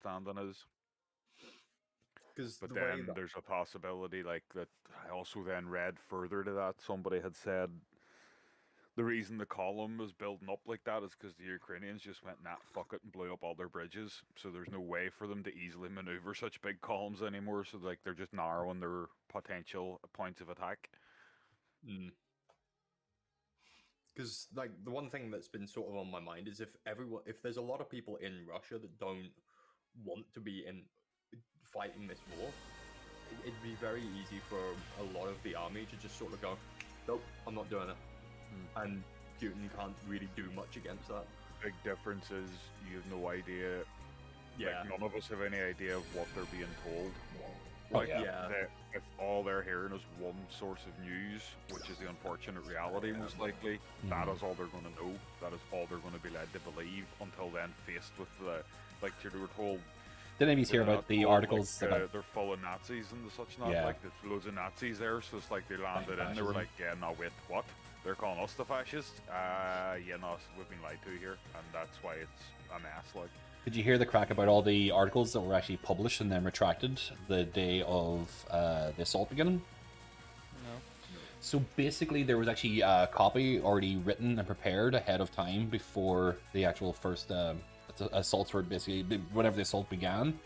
understanding is. Because But the way then that there's a possibility like that. I also then read further to that. Somebody had said the reason the column was building up like that is because the Ukrainians just went, nah, fuck it, and blew up all their bridges. So there's no way for them to easily maneuver such big columns anymore. So like they're just narrowing their potential points of attack. because like the one thing that's been sort of on my mind is if there's a lot of people in Russia that don't want to be in fighting this war, it'd be very easy for a lot of the army to just sort of go, nope, I'm not doing it, and Putin can't really do much against that. Big difference is you have no idea. Yeah, Like, none of us have any idea of what they're being told. Oh, Like, yeah. if all they're hearing is one source of news, which is the unfortunate reality, most likely, that is all they're going to know. That is all they're going to be led to believe until then, faced with the, like, they were told. Didn't even hear they're about not the told, articles like, about... they're full of Nazis and such not. Yeah. Like, there's loads of Nazis there, so it's like they landed in, they were fascism. like, yeah, no, wait, what? They're calling us the fascists? Yeah, no, we've been lied to here, and that's why it's a mess, like. Did you hear the crack about all the articles that were actually published and then retracted the day of the assault beginning? No. So basically, there was actually a copy already written and prepared ahead of time before the actual first assaults were basically, whenever the assault began.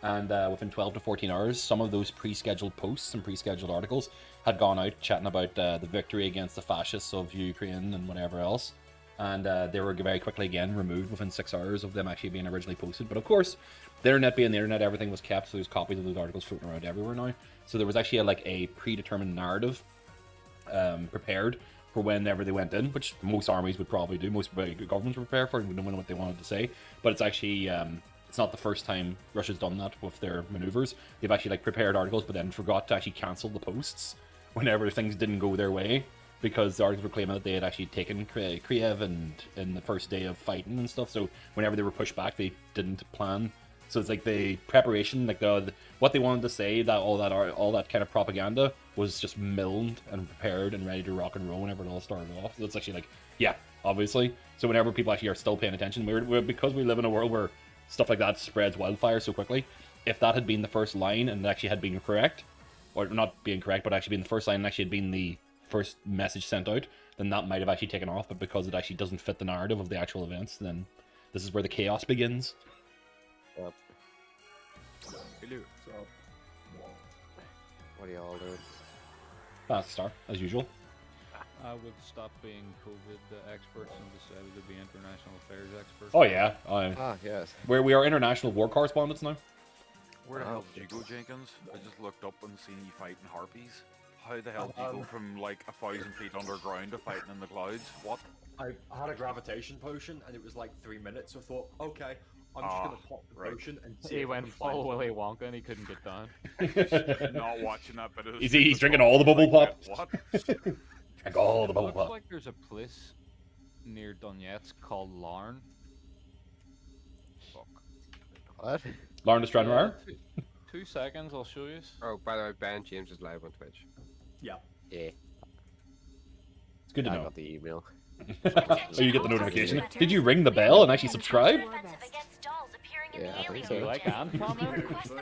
And within 12 to 14 hours, some of those pre-scheduled posts and pre-scheduled articles had gone out chatting about the victory against the fascists of Ukraine and whatever else. And they were very quickly again removed within 6 hours of them actually being originally posted. But of course, the internet being the internet, everything was kept, so there's copies of those articles floating around everywhere now. So there was actually a predetermined narrative prepared for whenever they went in, which most armies would probably do, most governments would prepare for, knowing what they wanted to say. But it's actually, it's not the first time Russia's done that with their maneuvers. They've actually prepared articles, but then forgot to actually cancel the posts whenever things didn't go their way, because the articles were claiming that they had actually taken Kiev and in the first day of fighting and stuff. So whenever they were pushed back, they didn't plan. So it's like the preparation, like what they wanted to say, that all that kind of propaganda was just milled and prepared and ready to rock and roll whenever it all started off. So it's actually yeah, obviously. So whenever people actually are still paying attention, because we live in a world where stuff like that spreads wildfire so quickly. If that had been the first line and it actually had been correct, or not being correct, but actually being the first line and actually had been the first message sent out, then that might have actually taken off. But because it actually doesn't fit the narrative of the actual events, then this is where the chaos begins. Yep. Hello. so What are y'all doing? Fast star, as usual. We've stopped being COVID experts and decided to be international affairs experts. Oh yeah, Ah, yes. where we are international war correspondents now. Where the hell did you go, Jenkins? I just looked up and seen you fighting harpies. How the hell did you go from 1,000 feet underground to fighting in the clouds? What? I had a gravitation potion and it was 3 minutes. I thought, okay, I'm just gonna pop the potion and see. He if I went can find full it. Willy Wonka and he couldn't get down. Not watching that bit of. He's drinking all the bubble pop. What? Drink all the bubble Looks pop. like there's a place near Donetsk called Larn. Fuck. What? Lauren Stranraer. 2 seconds, I'll show you. Oh, by the way, Ben James is live on Twitch. Yeah. Yeah. It's good to I know. got the email. Oh, you get the notification. Did you ring the bell and actually subscribe? Yeah, I think Do you so. like Ant Farmer? That's what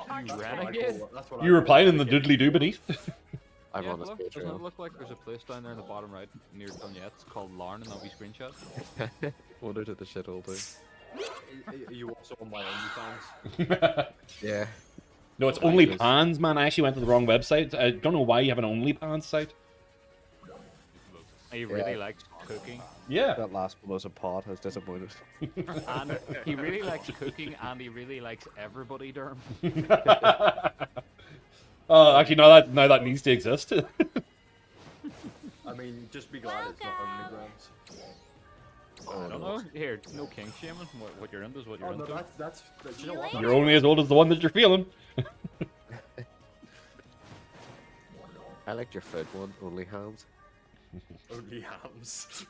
I renegade. thought, that's what You I replying in the doodly doo beneath. I'm Yeah, on his look, doesn't it Patreon. look like there's a place down there in the bottom right near Donetsk called Larn and that'll be screenshot? Wonder to the shithole too. Are you also on my OnlyFans? Yeah. No, it's OnlyPans, man. I actually went to the wrong website. I don't know why you have an OnlyPans site. He really likes cooking. Yeah. That last one was a pot. I was disappointed. And he really likes cooking and he really likes everybody, Derm. Oh, actually, now that needs to exist. I mean, just be glad it's not OnlyGrams. I don't know. Here, no kink shaming. What you're into is what you're Oh no, into. that's do you know what? You're only as old as the one that you're feeling. I liked your food one, only hams. Only hams.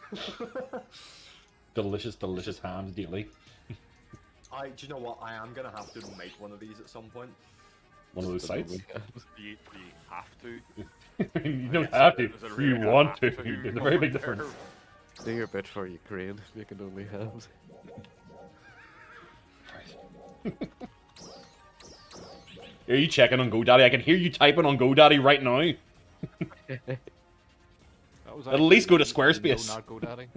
Delicious, delicious hams daily. Do you know what? I am gonna have to make one of these at some point. One of those sites. You have to. You don't have to. Is it really You gonna want have to. to? There's a very big difference. Do your bit for Ukraine, making only hams. Are you checking on GoDaddy? I can hear you typing on GoDaddy right now. That was At least go to actually Squarespace. No, not GoDaddy.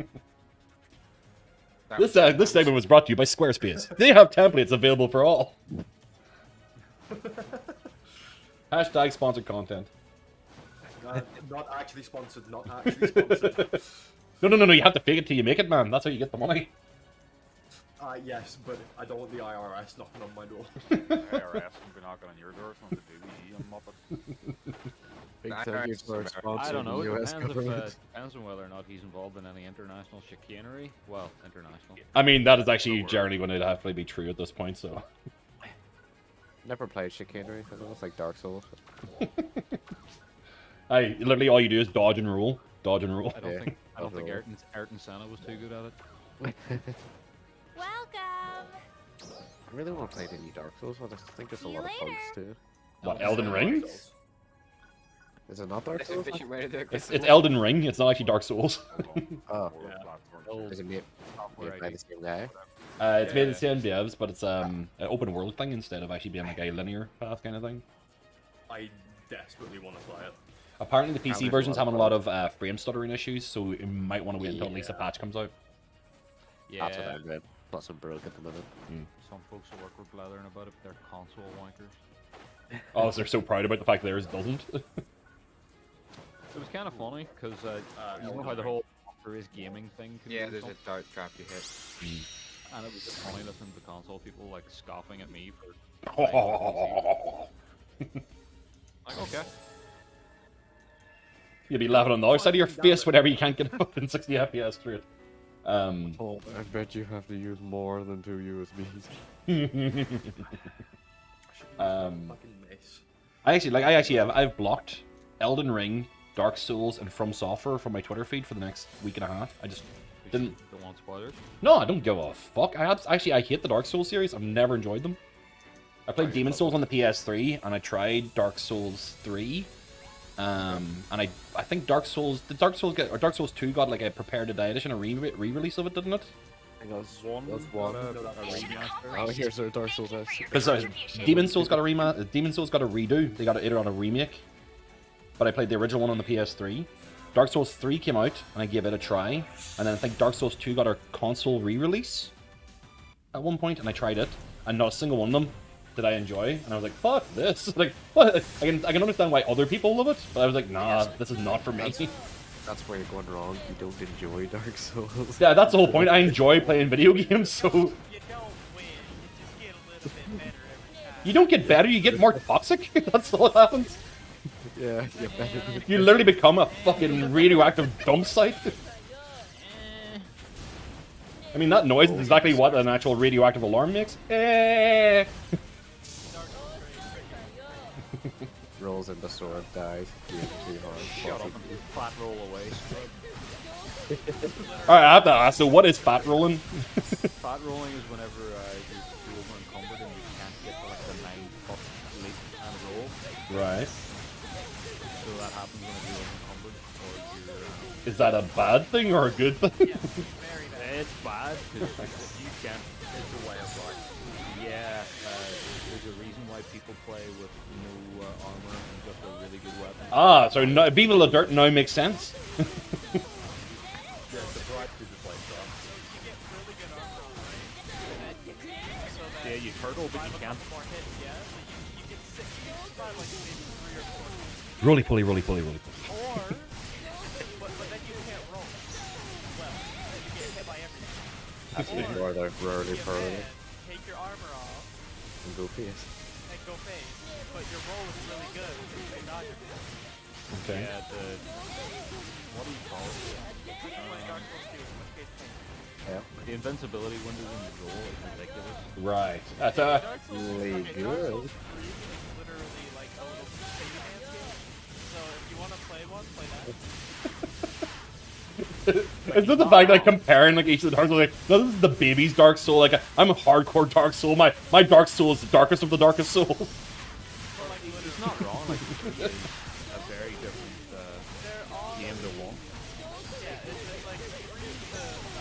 This segment was brought to you by Squarespace. They have templates available for all. Hashtag sponsored content. Not actually sponsored. Not actually sponsored. No. You have to fake it till you make it, man. That's how you get the money. Yes, but I don't want the IRS knocking on my door. IRS will be knocking on your door. It's not the DVE on Muppet. Big thank you for I sponsoring don't know. the It US depends, government. depends on whether or not he's involved in any international chicanery. Well, international. I mean, that is actually generally going to have to be true at this point, so... Never played chicanery. I know it's like Dark Souls. Literally all you do is dodge and roll. Dodge and roll. I don't Yeah, think overall. Ayrton Senna was too good at it. Welcome. I really want to play the new Dark Souls, but I think there's a See you lot of bugs later. too. What, Elden Ring? Is it not Dark Souls? It's Elden Ring, it's not actually Dark Souls. Oh, Platform. is it made Software by ID. the same guy? It's made the same devs, but it's an open world thing instead of actually being like a linear path kind of thing. I desperately want to play it. Apparently the There's PC a version's lot of having a lot of frame stuttering issues, so you might want to wait until at least a Yeah. patch comes out. Yeah, That's what I'm doing. Plus I'm broke at the minute. some folks will work with blathering about it, but they're console wankers. Oh, so they're so proud about the fact theirs doesn't. It was kind of funny because you know how the whole for his gaming thing. Can Yeah, do there's a something? dart trap you hit. And it was just funny listening to the console people like scoffing at me for like okay. You'll be laughing on the other side of your face whenever you can't get up in 60 FPS through it. Oh, I bet you have to use more than 2 USBs. Fucking miss. I've blocked Elden Ring, Dark Souls, and From Software from my Twitter feed for the next week and a half. I just didn't. Don't want spoilers. No, I don't give a fuck. I hate the Dark Souls series. I've never enjoyed them. I played Demon Souls on the PS3, and I tried Dark Souls 3. And I think Dark Souls 2 got like a prepared to die edition, a re-release of it, didn't it? I think that's one. Remaster. Oh, here's our Dark Souls S. Because Demon Souls got a Demon Souls got a redo. They got it on a remake. But I played the original one on the PS3. Dark Souls 3 came out, and I gave it a try. And then I think Dark Souls 2 got a console re-release at one point, and I tried it, and not a single one of them did I enjoy. And I was like, fuck this. Like, what? I can understand why other people love it, but I was like, nah, this is not for me. That's where you're going wrong. You don't enjoy Dark Souls. Yeah, that's the whole point. I enjoy playing video games, so... You don't win, you just get a little bit better every time. You don't get better, you get more toxic. That's all that happens. Yeah, you better. You literally become a fucking radioactive dump site. I mean, that noise is exactly what an actual radioactive alarm makes. Eh. Rolls in the sword, dies. Too hard. Shut up and flat roll away. Alright, I have to ask, so what is fat rolling? Fat rolling is whenever you're too over encumbered and you can't get to like the 9-foot leap and roll. Right. So that happens whenever you're over encumbered or you're. Is that a bad thing or a good thing? Very bad. It's bad because you can't. It's a way of life. Yeah, there's a reason why people play with no armor and just a really good weapon. Ah, so no, being a little dirt now makes sense. Yeah, the bright to just like that. You get really good armor so that Yeah, you turtle, but you can't. more hits, yeah? So you get 6 hits by like maybe 3 or 4 hits. Roly poly, roly poly, roly poly. Or, but then you can't roll. Well, then you get hit by everything. That's more the rarely You pearly then take your armor off and go face. and go face, but your roll is really good, so you may dodge it. Okay. Yeah, what do you call it? Like Dark Souls 2, in which case pain. Yeah. The invincibility window in the roll is ridiculous. Right. That's Dark Souls, Really Dark good. Souls 3 is literally like a little pain man's game. So if you want to play one, play that. It's just the fact that comparing like each of the Dark Souls, like, no, this is the baby's Dark Soul. Like, I'm a hardcore Dark Soul. My Dark Soul is the darkest of the darkest souls. But like It's not wrong. Like, it is a very different they're all game to one. yeah, it's like the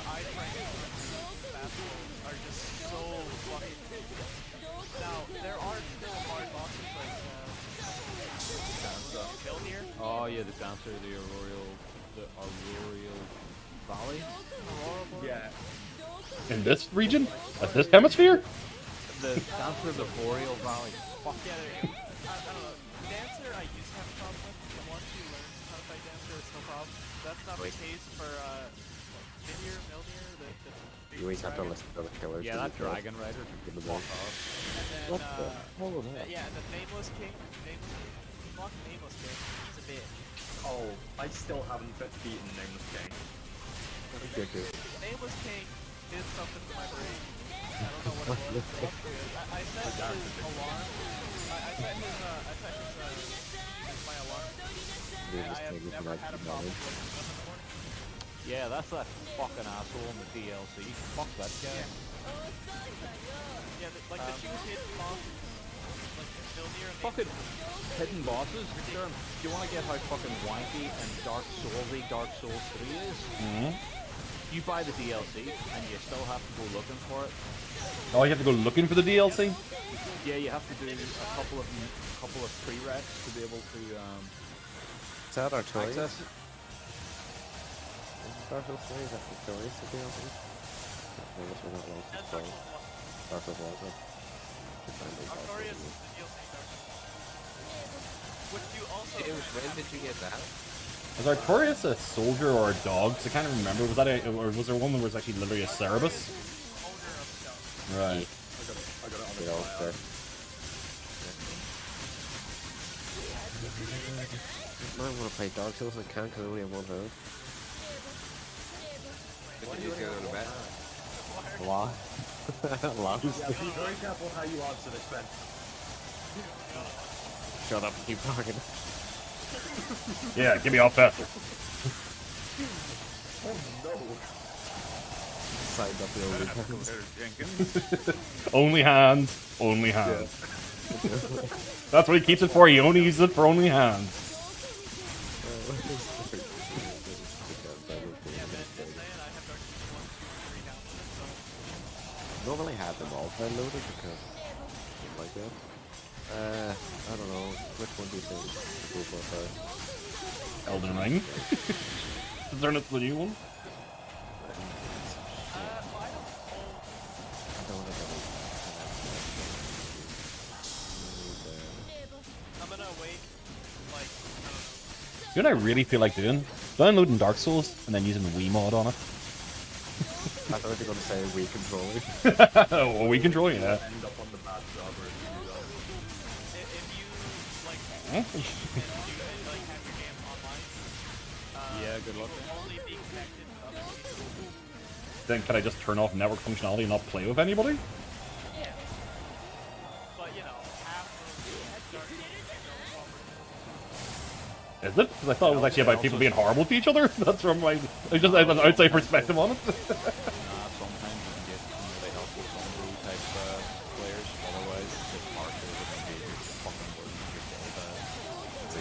iframes and the fast rolls are just so fucking Yeah, the dancer of the Auroral Valley. Yeah. In this region? At this hemisphere? The dancer of the Boreal Valley. Fuck. Yeah, there you go. I don't know. Dancer, I used to have a problem with. But once you learn how to fight Dancer, it's no problem. That's not the case for Mildir, the You always have to dragon. listen to the killers. Yeah, to that be killed. Dragon Rider. Give them Fuck all. off. And then, What the hell was that? yeah, the Nameless King. Fuck Nameless King. He's a bitch. Oh, I still haven't beaten Nameless King. Good, good. Nameless King did something to my brain. I don't know what it was. I set his alarm. I set my alarm. Nameless I have King is never like had a problem knowledge. waking up in the morning. Yeah, that's that fucking asshole in the DLC. Fuck that guy. Yeah, like the two hidden bosses, like Mildir and Fucking hidden bosses. Sure. Do you want to get how fucking wanky and Dark Souls 3 is? Mm-hmm. You buy the DLC and you still have to go looking for it. Oh, you have to go looking for the DLC? Yeah, you have to do a couple of prereqs to be able to Is that our toys? access it. Dark Souls 3 is that the toys to be honest? I guess we're not allowed to That's play. Dark Souls 1. Dark Souls 1. Should find those Dark Artorias Souls is the DLC Dark Souls. Which you also When did you get that? Was Artorias a soldier or a dog? 'Cause I can't remember. Was that or was there one that was actually literally a Cerebus? owner of the dog. Right. I got it on They the all fire. fit. I want to play Dark Souls, I can't because I only have one health. When did you go to bed? Lost. Lost. Yeah, be very careful how you answer this, Ben. Shut up, keep talking. Yeah, get me off faster. Oh no. Signed up the only hands. Jenkins. Only hands. Only hands. That's what he keeps it for. He only uses it for only hands. Normally have them all downloaded because I like that. I don't know. Which one do you think to go for first? Elden Ring. Isn't it the new one? I don't want to go. I'm gonna wait, like, I don't know. You know what I really feel like doing? Downloading Dark Souls and then using the Wii mod on it. I thought you were going to say Wii controller. Oh, Wii control, yeah. End up on the bad server if you do that. If you, like, Huh? if you, like, have your game online, Yeah, good luck. you'll only be connected to other people. Then can I just turn off network functionality and not play with anybody? Yeah. But, you know, half of Dark Souls Is it? Because I thought it was actually about people being horrible to each other. That's from my just an outside perspective on it. Sometimes you can get some really helpful homebrew type players. Otherwise, it's hard to engage with fucking words in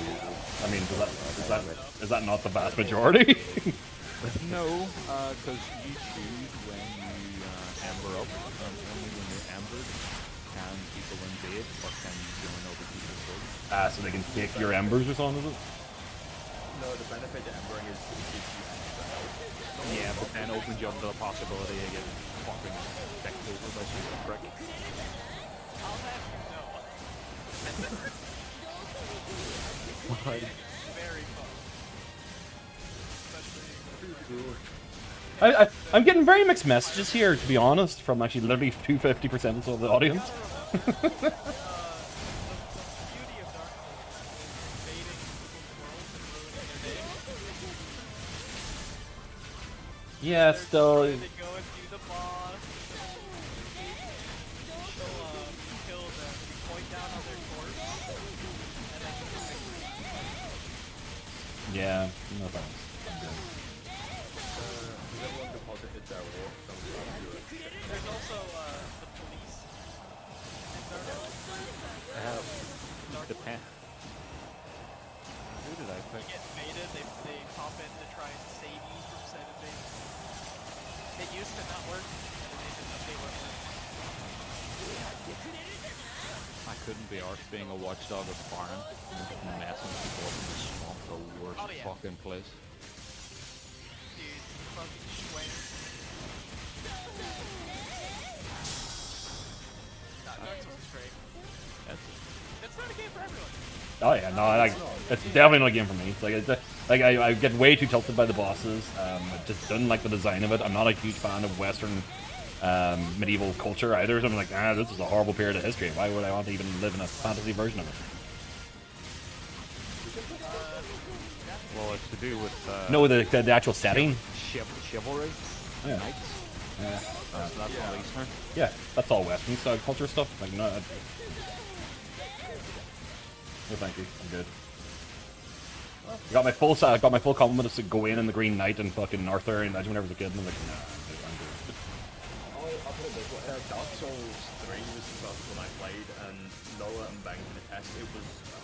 your build. I mean, is that not the vast majority? No, because you choose when you ember up. Only when you're embered can people invade, or can you join other people's builds. So they can take your embers or something, is it? No, the benefit to embering is it gives you extra health. Yeah, but then opens you up to the possibility of getting fucking decked over by some prick. I'll have you know. Why? Very fun. Especially I'm getting very mixed messages here, to be honest, from actually literally 250% of the audience. the beauty of Dark Souls is invading people's worlds and ruining their day. Yeah, still. They go and do the boss. You'll kill them. You point down on their corpse, and then you can Yeah, no thanks. Has everyone deposited their ore? There's also the police. in Dark Souls. Depend. Who did I pick? You get invaded, they pop in to try and save you from said invasion. It used to not work, and they made an update where it works. I couldn't be arsed being a watchdog of Farron. Messing people up in the swamp, the worst Oh, yeah. fucking place. Dude, fucking Schwing. Nah, Dark Souls is great. That's It's not a game for everyone. Oh yeah, no, like it's definitely not a game for me. It's like like I get way too tilted by the bosses. I just don't like the design of it. I'm not a huge fan of Western medieval culture either. So I'm like, this is a horrible period of history. Why would I want to even live in a fantasy version of it? well, it's to do with No, the actual setting. chivalry. Yeah. Knights. Yeah, That's not Eastern. yeah, that's all Western style culture stuff. Like no, no, thank you. I'm good. I got my full complement of Gawain and the Green Knight and fucking Arthur and Legend when I was a kid, and I'm like, nah, I'm good. I'll put it this way. Dark Souls 3 was the first one I played, and Noah and Bang can attest.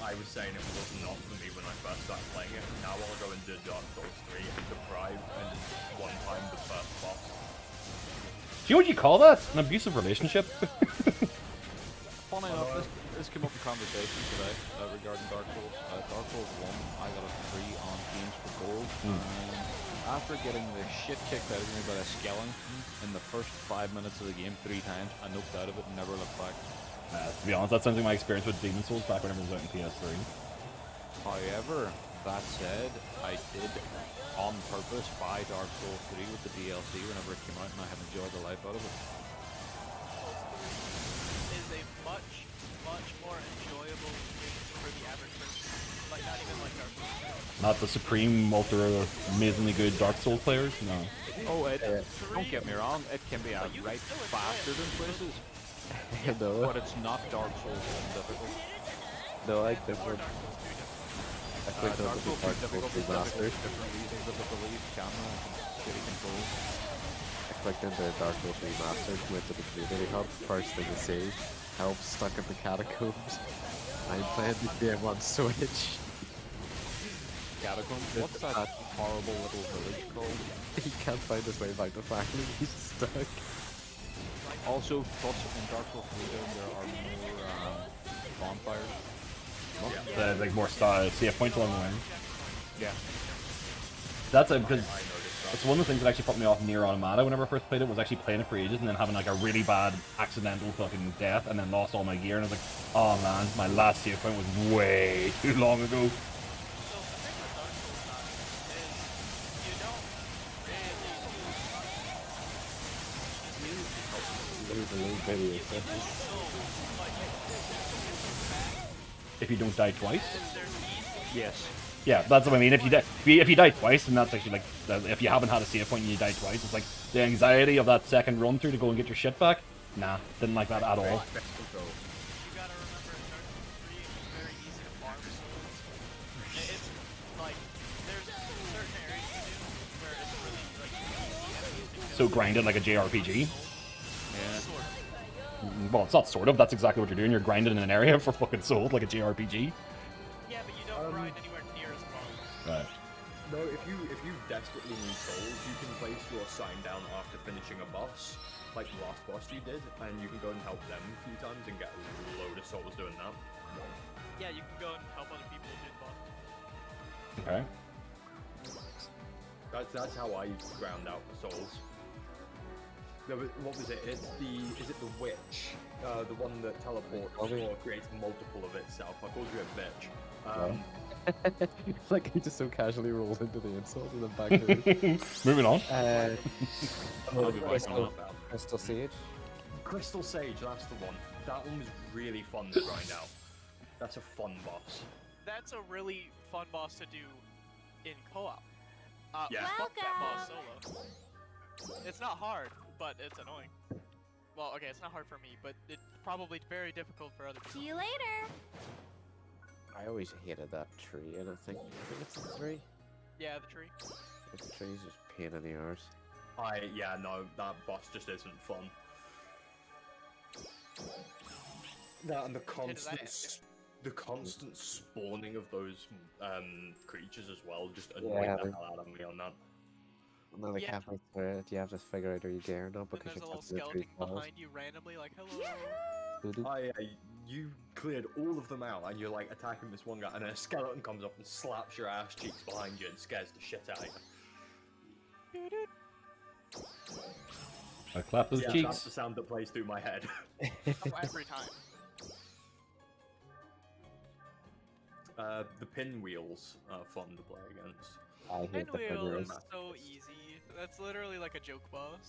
I was saying it was not for me when I first started playing it. Now while I go into Dark Souls 3, I'm deprived and just one time the first boss. Do you know what you call that? An abusive relationship? Funny enough, this came up in conversation today regarding Dark Souls. Dark Souls 1, I got a 3 on Games for Gold. After getting the shit kicked out of me by a skeleton in the first 5 minutes of the game 3 times, I noped out of it and never looked back. To be honest, that's something my experience with Demon Souls back when it was out in PS3. However, that said, I did on purpose buy Dark Souls 3 with the DLC whenever it came out, and I have enjoyed the life out of it. Is a much more enjoyable game for the average person. Like, not even like Dark Souls. Not the supreme, ultra, amazingly good Dark Souls players, no. Oh, don't get me wrong, it can be a right bastard in places, No, but it's not Dark Souls 1 difficult. no, I like Or different. Dark Souls 2 difficult. I think Dark that's Souls the 2 difficult for Dark Souls remastered. different reasons, I believe, camera and shitty controls. I clicked into Dark Souls Remastered, went to the community hub, first thing to see, help stuck in the catacombs. I'm playing the game on Switch. Catacombs? What's that horrible little village called? He can't find his way back to Franklin, he's stuck. Also, plus in Dark Souls 3 there are more bonfires. Like more safe points along the way. Yeah. That's because it's one of the things that actually put me off near Automata whenever I first played it, was actually playing it for ages and then having like a really bad accidental fucking death and then lost all my gear and I was like, oh man, my last save point was way too long ago. So the thing with Dark Souls is you don't really Lose a little video. you still like If you don't die twice. there's easy. Yes. Yeah, that's what I mean. If you die twice, then that's actually like, if you haven't had a save point and you die twice, it's like the anxiety of that second run through to go and get your shit back. Nah, didn't like that at all. You gotta remember in Dark Souls 3 it was very easy to farm souls. It's like there's certain areas you do where it's really like easy enemies to kill. So grind it like a JRPG. Yeah. Sort of. Well, it's not sort of. That's exactly what you're doing. You're grinding in an area for fucking souls like a JRPG. Yeah, but you don't grind anywhere near as long. Right. No, if you desperately need souls, you can place your sign down after finishing a boss, like the last boss you did, and you can go and help them a few times and get a load of souls doing that. Yeah, you can go and help other people do the boss. Okay. That's how I ground out for souls. No, but what was it? Is it the witch? The one that teleports or creates multiple of itself. I called you a bitch. It's like he just so casually rolls into the insult and then back to it. Moving on. I'll be back on that. Crystal Sage. Crystal Sage, that's the one. That one was really fun to grind out. That's a fun boss. That's a really fun boss to do in co-op. Yeah. Fuck that boss solo. It's not hard, but it's annoying. Well, okay, it's not hard for me, but it's probably very difficult for other people. See you later. I always hated that tree, and I think it's a tree. Yeah, the tree. The tree's just pain in the arse. Yeah, no, that boss just isn't fun. That and the constant spawning of those creatures as well just annoyed Yeah, the hell out of me on that. And then like Yeah. halfway through it, you have to figure out are you gearing up Then because there's a you're little touching the skeleton tree balls. behind you randomly, like, hello. You cleared all of them out, and you're like attacking this one guy, and then a skeleton comes up and slaps your ass cheeks behind you and scares the shit out of you. I clap those Yeah, cheeks. that's the sound that plays through my head. Every time. The pinwheels are fun to play against. I hate the Pinwheel is fingers. so easy. That's literally like a joke boss.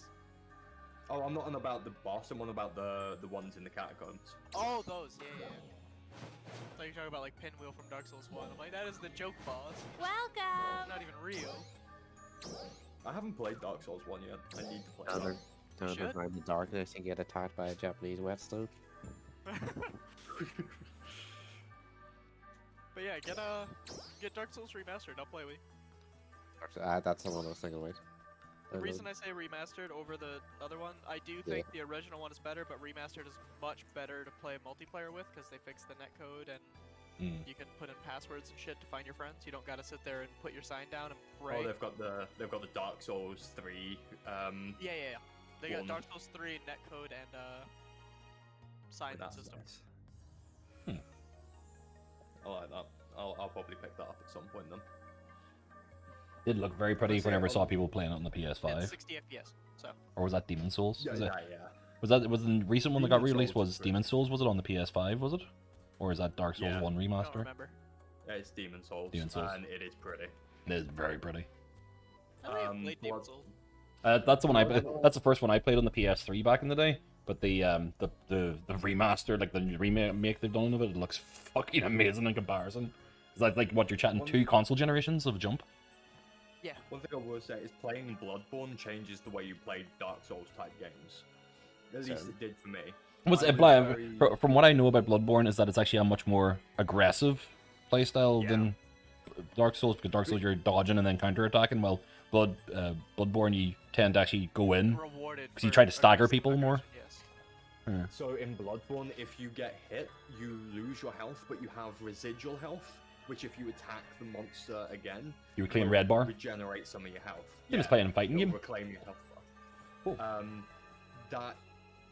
Oh, I'm not on about the boss, I'm on about the ones in the catacombs. Oh, those, yeah. So you're talking about like Pinwheel from Dark Souls 1. I'm like, that is the joke boss. Welcome. Not even real. I haven't played Dark Souls 1 yet. I need to play Don't that. don't Should. run in the darkness and get attacked by a Japanese whetstone. But yeah, get Dark Souls Remastered. I'll play with you. That's the one I was thinking about. The reason I say remastered over the other one, I do think the original one is better, but remastered is much better to play multiplayer with because they fixed the netcode and you can put in passwords and shit to find your friends. You don't gotta sit there and put your sign down and pray. Oh, they've got the Dark Souls 3. Yeah. They got one. Dark Souls 3 netcode and sign That's system. nice. I like that. I'll probably pick that up at some point then. Did look very pretty Let's see, whenever I saw I'll- people playing it on the It's PS5. 60 FPS. So Or was that Demon Souls? Yeah, Is it- yeah. Was the recent one that got Demon re-released Souls was is pretty- Demon Souls? Was it on the PS5? Was it? Or is that Dark Souls Yeah. 1 I don't remaster? remember. Yeah, it's Demon Souls, Demon Souls. and it is pretty. It is very pretty. I think I've played Demon what- Souls. That's the one that's the first one I played on the PS3 back in the day. But the remaster, like the remake they've done of it, looks fucking amazing in comparison. Is that like what you're chatting, One- 2 console generations of jump? One thing I will say is playing Bloodborne changes the way you play Dark Souls type games. At least it did for me. Was I it, very- from what I know about Bloodborne is that it's actually a much more aggressive playstyle Yeah. than Dark Souls, because Dark Souls you're dodging and then counterattacking. Well, Bloodborne you tend to actually go in. Rewarded 'Cause you for try to stagger aggressive people more? aggression, yes. So in Bloodborne, if you get hit, you lose your health, but you have residual health, which if you attack the monster again, You reclaim will red bar. regenerate some of your health. You're just playing a fighting it'll game. reclaim your health bar. Cool. That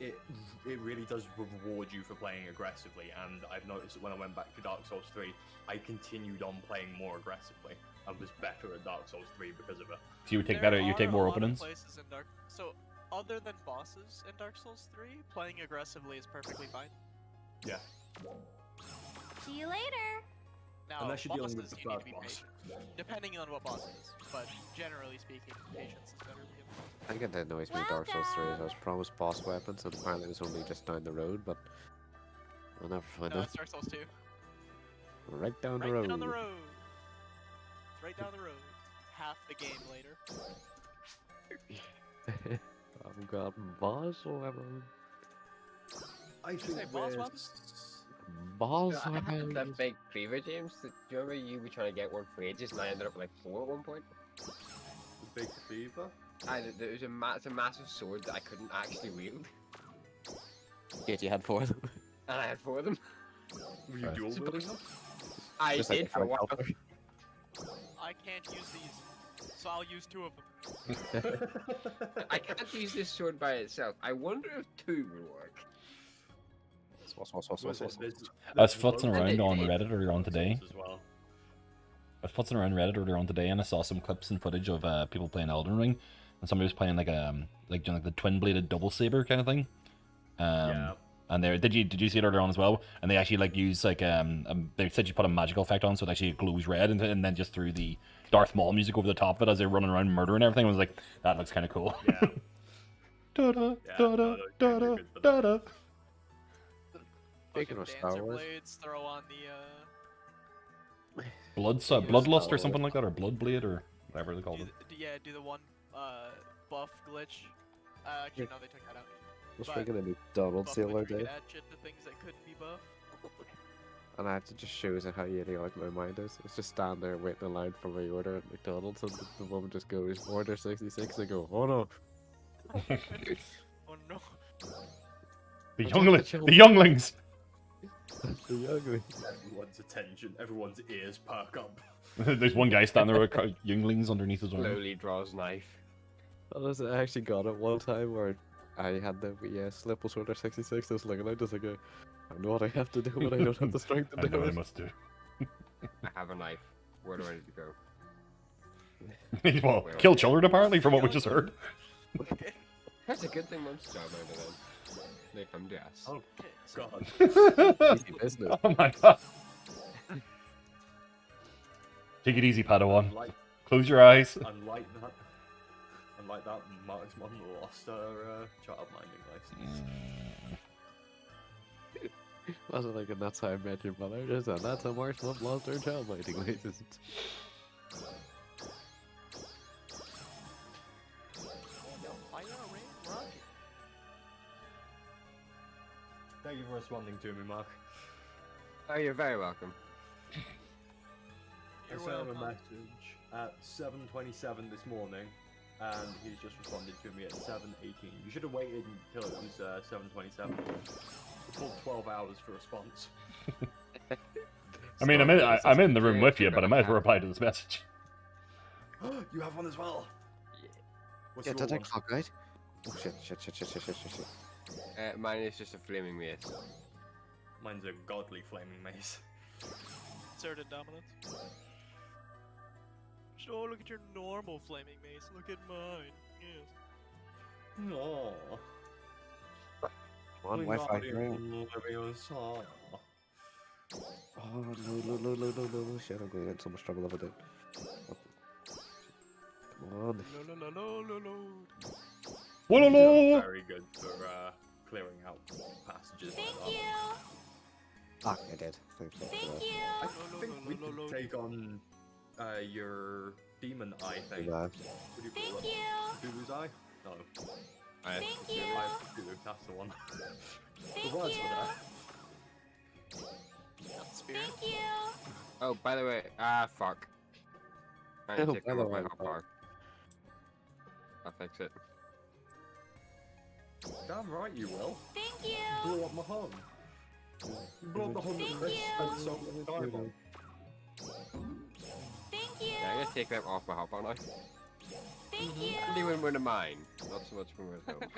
it really does reward you for playing aggressively, and I've noticed that when I went back to Dark Souls 3, I continued on playing more aggressively. I was better at Dark Souls 3 because of it. So you would take There better, you take are more a lot of openings. places in So, other than bosses in Dark Souls 3, playing aggressively is perfectly fine. Yeah. See you later. Now, Unless you're dealing bosses, with the you need to first be boss. patient, depending on what boss it is. But generally speaking, patience is better. I think it annoys me with Dark Souls 3 is I was promised boss weapons and apparently it was only just down the road, but I'll never find No, out. it's Dark Souls 2. Right down the Right road. down the road. It's right down the road. Half the game later. I've got boss weapons. I Did you say think boss we're- weapons? Boss I had that weapons. big fever, James. Do you remember you were trying to get one for ages and I ended up with like 4 at one point? the Big Fever. There was it's a massive sword that I couldn't actually wield. Yet you had 4 of them. And I had 4 of them. Were you Right. dual wielding them? I Just like did a for a while. helper. I can't use these, so I'll use 2 of them. I can't use this sword by itself. I wonder if 2 would work. I was futzing Bloodborne around on It- Reddit earlier on today. as well. I was futzing around Reddit earlier on today, and I saw some clips and footage of people playing Elden Ring, and somebody was playing like doing like the twin bladed double saber kind of thing. Yeah. And there, did you see it earlier on as well? And they actually like use like they said you put a magical effect on, so it actually glows red, and then just threw the Darth Maul music over the top of it as they're running around murdering everything. I was like, that looks kind of cool. Yeah. Da-da, Yeah, da-da, no, those games are da-da, good for that. da-da. Speaking Fucking of Star Dancer Wars. Blades throw on the Bloodlust or something like that, or Bloodblade or whatever they called it. do the one buff glitch. Actually no, they took that out. I was But thinking of McDonald's Buff the glitch where other you day, could add shit to things that couldn't be buffed. and I had to just shows how idiotic my mind is. It's just stand there waiting in line for my order at McDonald's, and the woman just goes, "Order 66." I go, "Oh no." Oh no. The younglings. The ugly. Everyone's attention, everyone's ears perk up. There's one guy standing there with younglings underneath his arm. Slowly draws knife. I actually got it one time where I had the slip was order 66. I was looking out, just like, I know what I have to do, but I don't have the strength to I do know what I it. must do. I have a knife. Where do I need to go? Well, kill children apparently, from what we Kill just heard. That's a good thing Mom's job over then. They come to us. Oh God. Easy business. Oh my god. Take it easy, Padawan. Unlike, Close your eyes. unlike that, Mark's mum lost her child minding license. Wasn't like, and that's how I met your mother. Just and that's how Mark's mum lost her child minding license. Thank you for responding to me, Mark. Oh, you're very welcome. I sent him a message at 7:27 this morning, and he's just responded to me at 7:18. You should have waited until it was 7:27. A full 12 hours for response. I mean, I'm in the room with you, but I might as well reply to this message. You have one as well. What's Yeah, your one? detect clock, right? Oh shit. Mine is just a flaming mace. Mine's a godly flaming mace. Asserted dominance. Oh, look at your normal flaming mace. Look at mine. Yes. No. Come on, Wi-Fi. Oh no, shit, I'm going to get in so much trouble over that. Come on. Whoa, Very good for clearing out passages Thank like that. you. Ah, I did. Thank you. Thank you. I think we could take on your demon eye thing. Yeah. What do you call Thank it? you. Cthulhu's eye? No. Thank you. Eye of Cthulhu, that's the one. Thank the words you. were there. Thank you. Oh, by the way, fuck. I need to take by off the my way, hotbar. I'll fix it. Damn right you will. Thank You you. blew up my home. You blew up the home that Thank Chris you. spent so much time on. Thank you. Yeah, I'm gonna take them off my hotbar now. Thank you. Only when we're in mine, not so much when we're at home.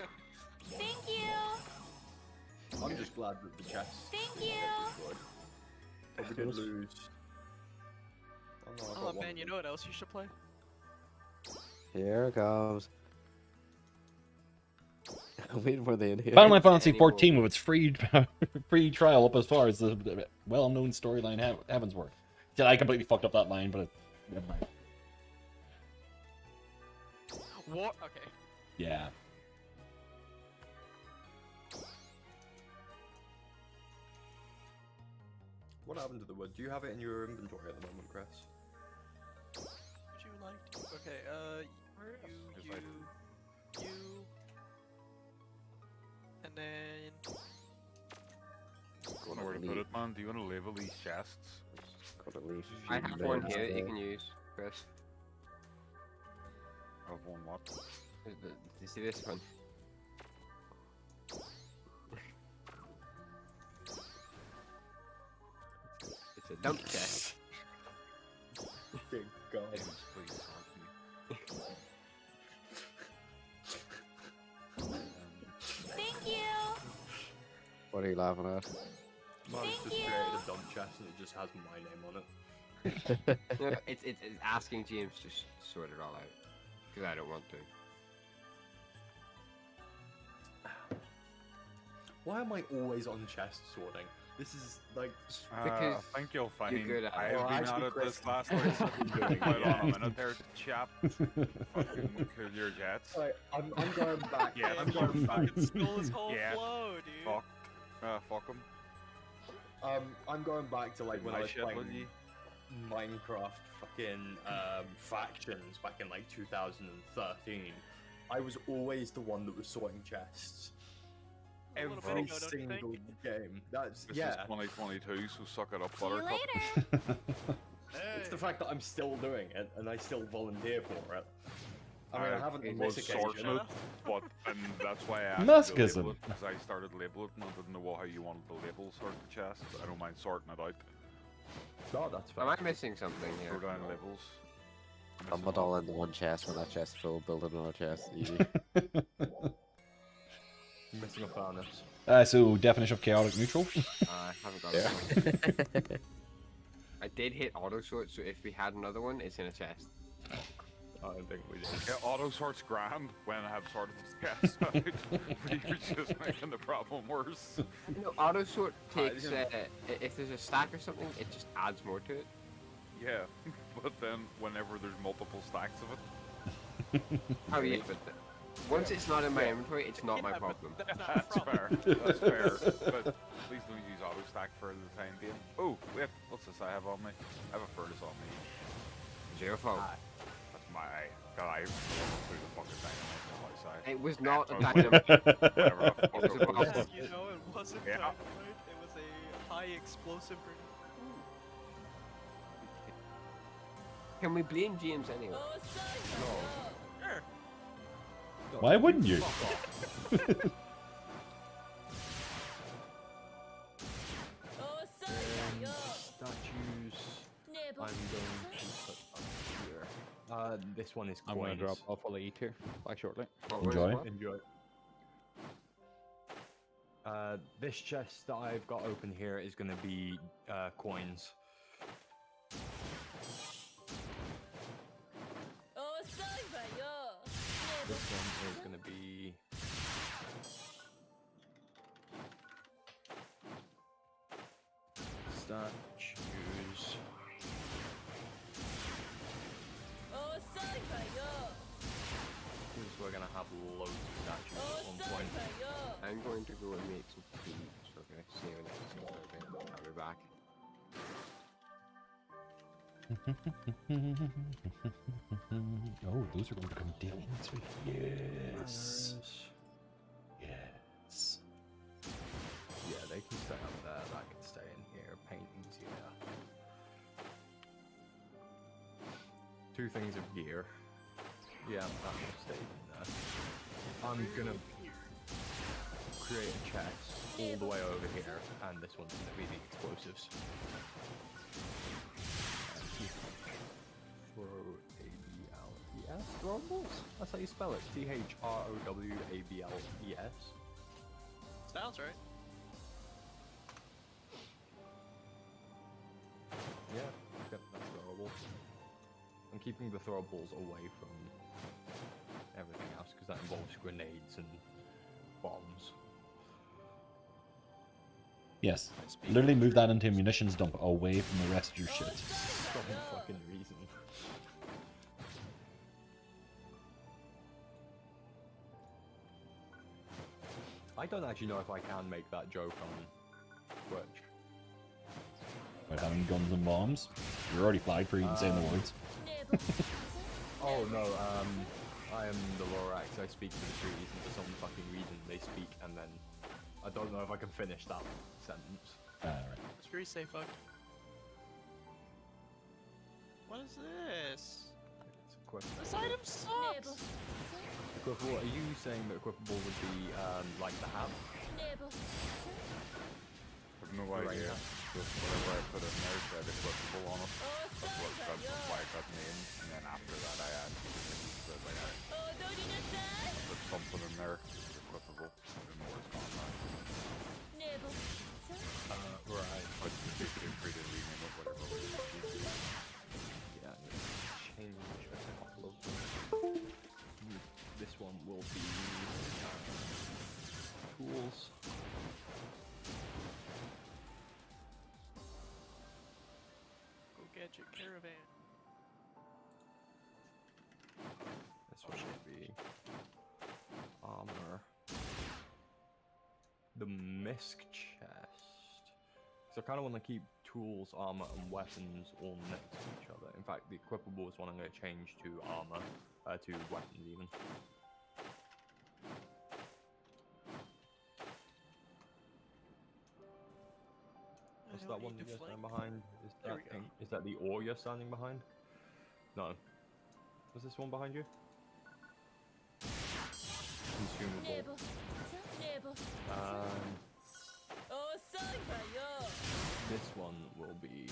Thank you. I'm just glad that the chest Thank didn't get you. destroyed. But we did lose. Oh, no, I got Oh one man, of you them. know what else you should play? Here it comes. I'm waiting for the in here. Final Fantasy 14 with its free free trial up as far as the well-known storyline Heaven's Work. I completely fucked up that line, but never mind. What? Okay. Yeah. What happened to the wood? Do you have it in your inventory at the moment, Chris? Would you like to? Okay, you, and then Don't know where to put it, man. Do you want to label these chests? Gotta leave. I have one here that you can use, Chris. Of one what? Do you see this one? It's a dump chest. Good God. Please help me. Thank you. What are you laughing at? Mark's just Thank created you. a dump chest and it just has my name on it. No, it's asking James to sort it all out. Because I don't want to. Why am I always on chest sorting? This is like. Because I think you'll find good at it. I've Well, been actually, at it Chris, this last Chris week. has been doing Hold it. on a minute there, chap. Fucking kill your jets. Right, I'm going back. Yeah, I'm going back. fucking stole his whole Yeah. flow, dude. Fuck him. I'm going back to like when I was shit, playing will you? Minecraft fucking factions back in like 2013. I was always the one that was sorting chests. A little bit Every ago, don't you single think? game. That's This yeah. is 2022, so suck it up, See you Buttercup. later. It's the fact that I'm still doing it and I still volunteer for it. I mean, I haven't on was this sorting occasion. it, but and that's why I asked Masochism. you to label it, because I started labeling it and I didn't know how you wanted to label certain chests. I don't mind sorting it out. No, that's Am fine. I missing something here? Throw down labels. I'm it all into one chest. When that chest full, build another chest. Easy. Missing a furnace. So definition of chaotic neutral. I haven't got it. I did hit auto sort, so if we had another one, it's in a chest. I don't think we did. Yeah, auto sort's grand when I have sorted this gas out. But you're just making the problem worse. No, auto sort takes, you know- if there's a stack or something, it just adds more to it. Yeah, but then whenever there's multiple stacks of it, Oh yeah, but once it's not in my inventory, it's not my Yeah, but problem. that's not a that's problem. fair. That's fair. But please don't use auto stack for the time being. Oh, wait, what's this I have on me? I have a furnace on me. Zero fault. That's my. God, I through the fucking dynamite on my side. It was not a Oh, dynamite. Whatever the fuck It was it a was. bomb. You know, it wasn't Yeah. dynamite, it was a high explosive grenade. Can we blame James anyway? Sure. Why wouldn't you? Statues. I'm going to put up here. This one is coins. I'm gonna drop off all the E tier back shortly. What was Enjoy. what? Enjoy. This chest that I've got open here is going to be coins. This one is going to be statues. Because we're going to have loads of statues at one point. I'm going to go and make some tea, so we're gonna see when it's over. I'll be back. Oh, those are going to become daily inventory. Yes. Yes. Yeah, they can stay up there. That can stay in here. Paintings, yeah. Two things of gear. Yeah, that will stay in there. I'm gonna create a chest all the way over here, and this one's gonna be the explosives. Throwables? Throwables? That's how you spell it. Throwables. Sounds right. Yeah, that's throwables. I'm keeping the throwables away from everything else because that involves grenades and bombs. Yes. Literally move that into a munitions dump away from the rest of your shit. For some fucking reason. I don't actually know if I can make that joke on Twitch. About having guns and bombs. You're already flagged for even saying the words. Oh no, I am the Lorax. I speak to the trees, and for some fucking reason they speak, and then I don't know if I can finish that sentence. Alright. Trees say fuck. What is this? It's equipable. This item sucks! Equipable. Are you saying that equipable would be like the hat? I have no Right. idea. Just whatever I put in there said equipable on it. That's why I got names, and then after that I added said like I put something in there. Equipable. I don't know where it's gone now. Right. But you could free to rename it whatever way you choose. Yeah, I'm gonna change a couple of them. This one will be tools. Go gadget caravan. This one should be armor. The misc chest. So I kind of want to keep tools, armor, and weapons all next to each other. In fact, the equipable is one I'm going to change to armor, to weapons even. What's that one that you're standing behind? Is There that we go. is that the ore you're standing behind? No. Was this one behind you? Consumable. This one will be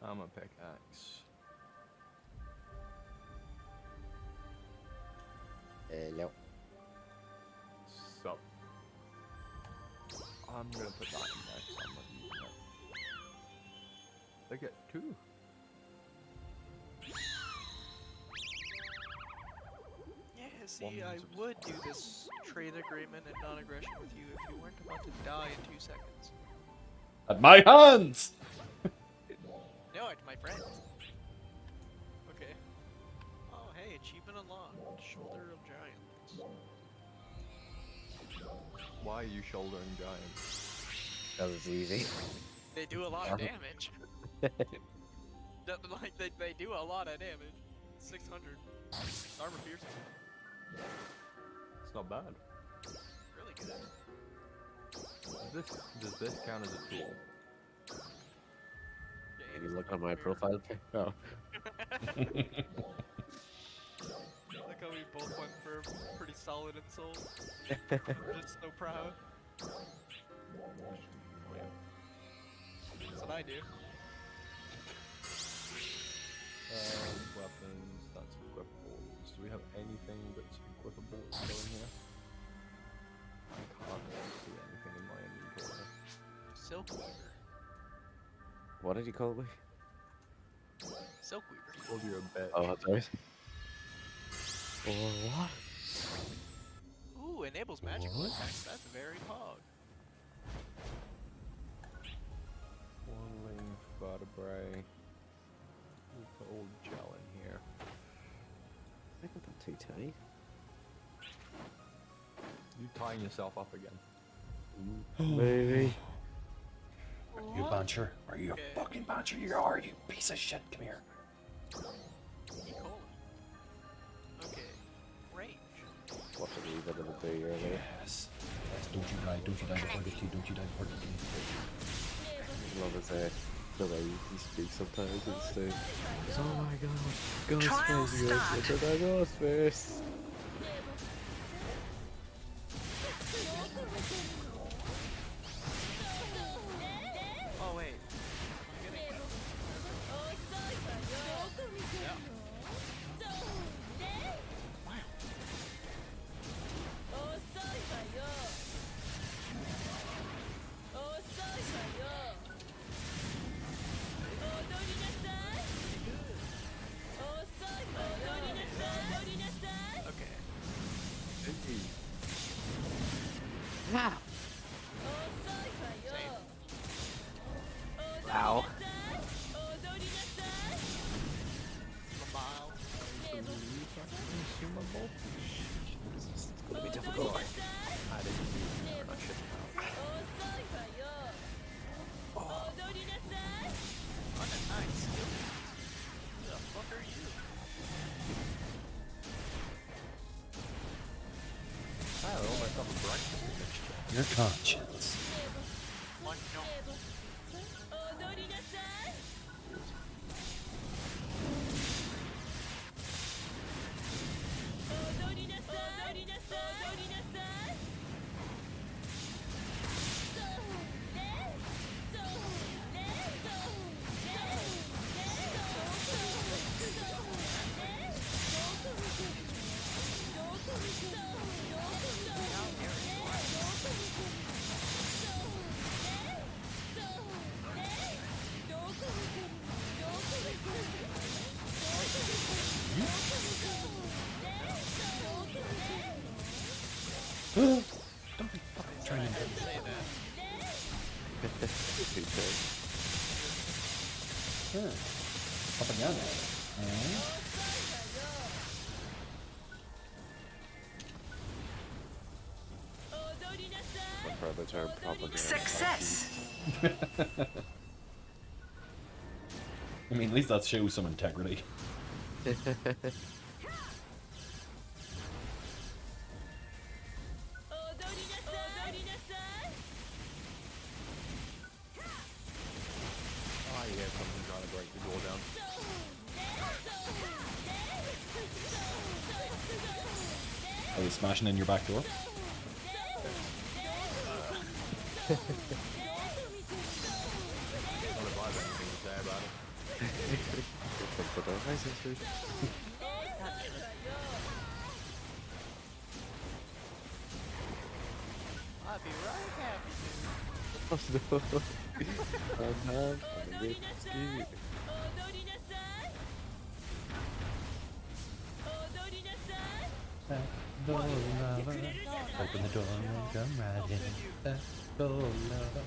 I'm a pickaxe. Hello. Sup. I'm gonna put that in there 'cause I'm not using it. They get 2. Yeah, see, One I subs- would do this trade agreement and non-aggression with you if you weren't about to die in 2 seconds. At my hands! No, it's my friend. Okay. Oh, hey, achievement unlocked. Shoulder of Giants. Why are you shouldering giants? That was easy. They do a lot of damage. Like, they do a lot of damage. 600. Armor piercing. It's not bad. Really good. Does this count as a tool? Yeah, Can it's you look like on my mirror. profile pic? Oh. Like how we both went for a pretty solid insult. I'm just so proud. That's what I do. Weapons, that's equipables. Do we have anything that's equipable still in here? I can't see anything in my inventory. Silkweaver. What did you call me? Silkweaver. Told you a bit. Oh, that's right. Or what? Ooh, enables magical attacks. That's very pog. One leaf vertebrae. We'll put old gel in here. I think I'm too tight. You tying yourself up again. Maybe. You buncher. Are you Okay. a fucking buncher? You are, you piece of shit. Come here. E. coli. Okay. Range. What did we even do earlier? Yes. Yes, don't you die before the key, don't you die before the key. Love is the way you speak sometimes. It's the, oh my god, Ghostface, Ghostface. Oh, wait. Am I getting that? Yeah. Wow. Okay. Wow. Mile. It's gonna be difficult. I didn't do it, I should have. Unannounced skill. Who the fuck are you? I almost have a breakfast mixture. Your conscience. One, no. Don't be fucking trying to Say that. Too tight. propaganda. I'd rather term propaganda. Success! I mean, at least that shows some integrity. I hear something trying to break the door down. Are they smashing in your back door? I don't know if I have anything to say about it. Hi, sister. I'd be right happy to. Oh no. I'm gonna get scared. Open the door and come right in. Let's go, lover.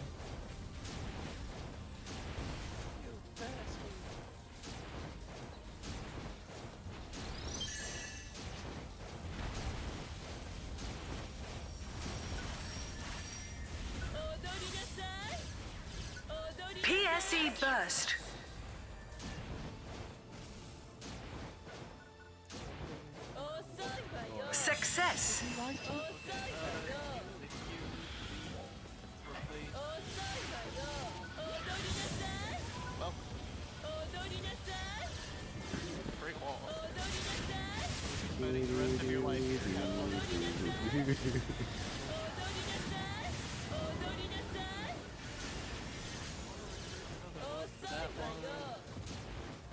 PSE burst. Success. Well, great wall. Spending the rest of your life here.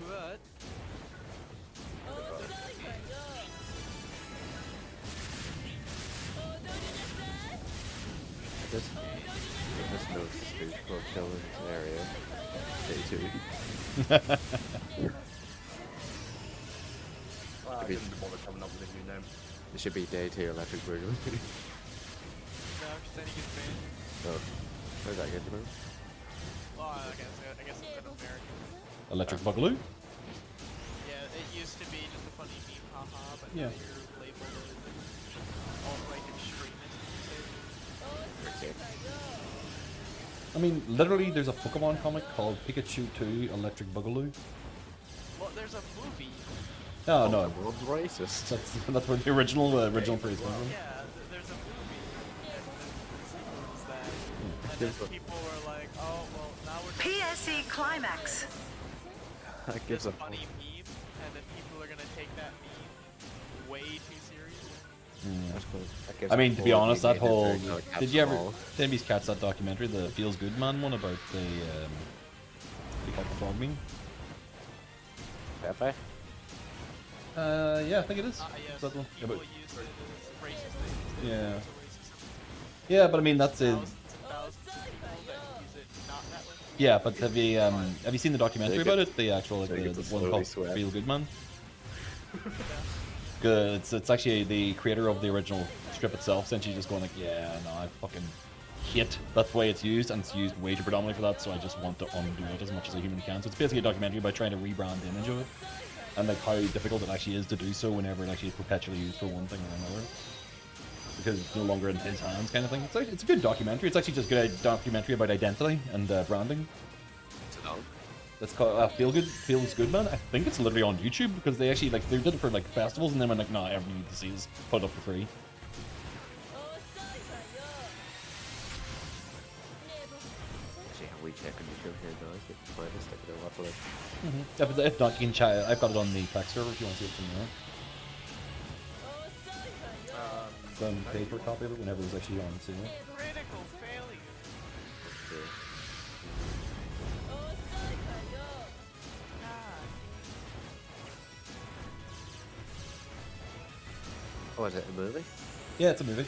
What? Just knows the stage club killing area. Day 2. I didn't bother coming up with a new name. It should be day 2 electric boogaloo. No, just any good fan. Oh, how's that good to know? Well, I guess it's an American. Electric Boogaloo? Yeah, it used to be just a funny meme, haha, but Yeah. now you're labeled as alt-right extremist. I mean, literally, there's a Pokemon comic called Pikachu 2 Electric Boogaloo. Well, there's a movie. Oh, no, The world's racist. that's where the original phrase comes from. Yeah, there's a movie. And that, and Gives then a- people were like, oh, well, now we're PSE climax. That gives this a funny meme, and then people are gonna take that meme way too seriously. That's cool. That gives I a mean, to be whole honest, that meaning whole... during the Did you ever... capsule. Debbie's Cats, that documentary, the Feels Good Man one about the, what do you call it, the frog meme? Pepe? Yeah, I think it is. Yes, Is that the one? Yeah, people but, use it as racist things. Yeah. It's a racist. yeah, but I mean, that's it. Thousands and thousands of people that use it not that way. Yeah, but have you seen the documentary They about get- it? The actual, like, they the get to one slowly called sweat. Feel Good Man? Good. It's actually the creator of the original strip itself, essentially just going like, yeah, no, I fucking hate that way it's used, and it's used way too predominantly for that, so I just want to undo it as much as I humanly can. So it's basically a documentary about trying to rebrand the image of it, and like how difficult it actually is to do so whenever it actually is perpetually used for one thing or another. Because it's no longer in his hands, kind of thing. It's a good documentary. It's actually just a good documentary about identity and branding. That's called Feels Good Man. I think it's literally on YouTube because they actually they did it for like festivals and then went like, nah, everyone needs to see this. Put it up for free. See how we check on the show here now. Get the plan to stick it up with If not, you can chat. I've got it on the Plex server if you want to see it from there. Some paper copy of it whenever it was actually on sale. Critical failure. Oh, is it a movie? Yeah, it's a movie.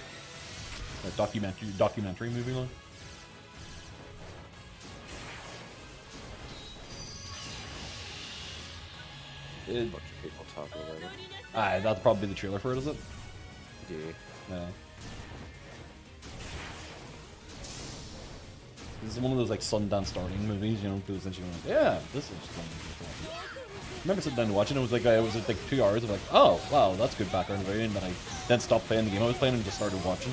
A documentary movie one. A bunch of people talking about it. That'll probably be the trailer for it, is it? Yeah. Yeah. This is one of those like Sundance starting movies, you know, because then you're like, yeah, this is fun. I remember sitting down and watching it, was like 2 hours of like, oh wow, that's good background video, and then I then stopped playing the game I was playing and just started watching.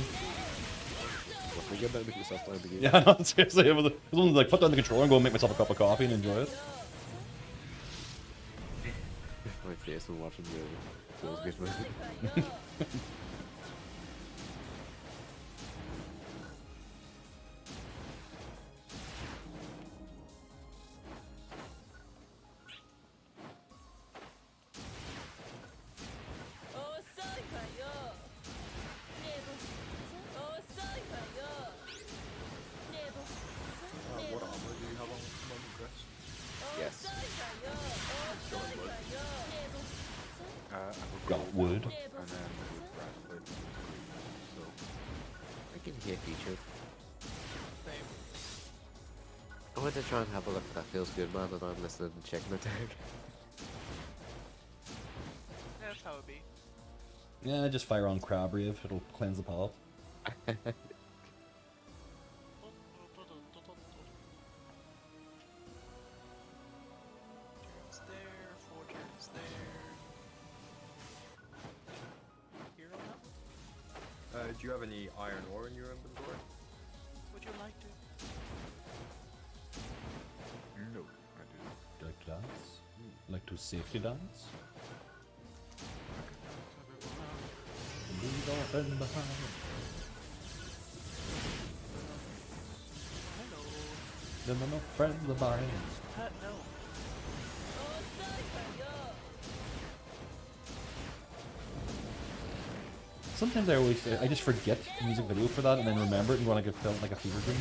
Wasn't it good that because I playing the game? Yeah, no, seriously, it was one like put down the controller and go and make myself a cup of coffee and enjoy it. My face when watching the Feels Good movie. What armor do you have on at the moment, Chris? Yes. Wood. And then with breastplate, so I can hear feature. Same. I want to try and have a look at that feels good, man, and I'm listening to Chicken Attack. Yeah, that's how it be. Yeah, just fire on Crab Rave. It'll cleanse the palate. Turns there, 4 turns there. Hero now? Do you have any iron ore in your inventory? Would you like to? no, I do. Like to dance? Like to safety dance? Leave our friend behind. Hello. Then no friends of mine. No. Sometimes I just forget the music video for that and then remember it and go like it felt like a fever dream.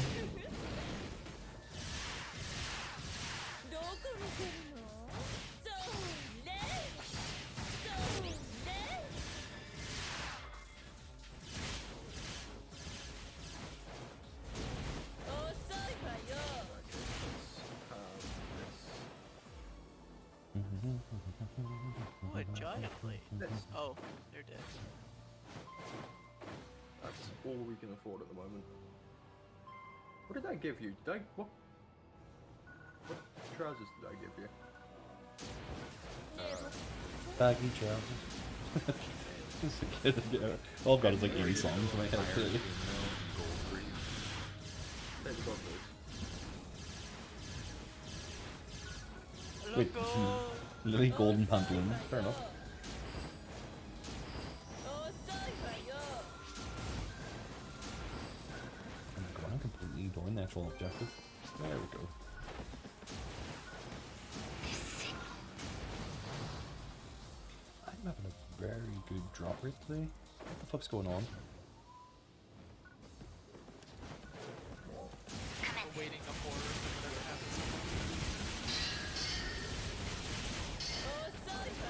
Oh, a giant blade. Oh, they're dead. That's all we can afford at the moment. What did I give you? Did I what trousers did I give you? Baggy trousers. Just a kid, yeah. All I've got is like 80 songs in my head today. Let's go for this. Wait, Lily Golden Pantaloon. Fair enough. Oh my god, I'm completely ignoring the actual objective. There we go. I'm having a very good drop rate today. What the fuck's going on? Awaiting the horror of whatever happens.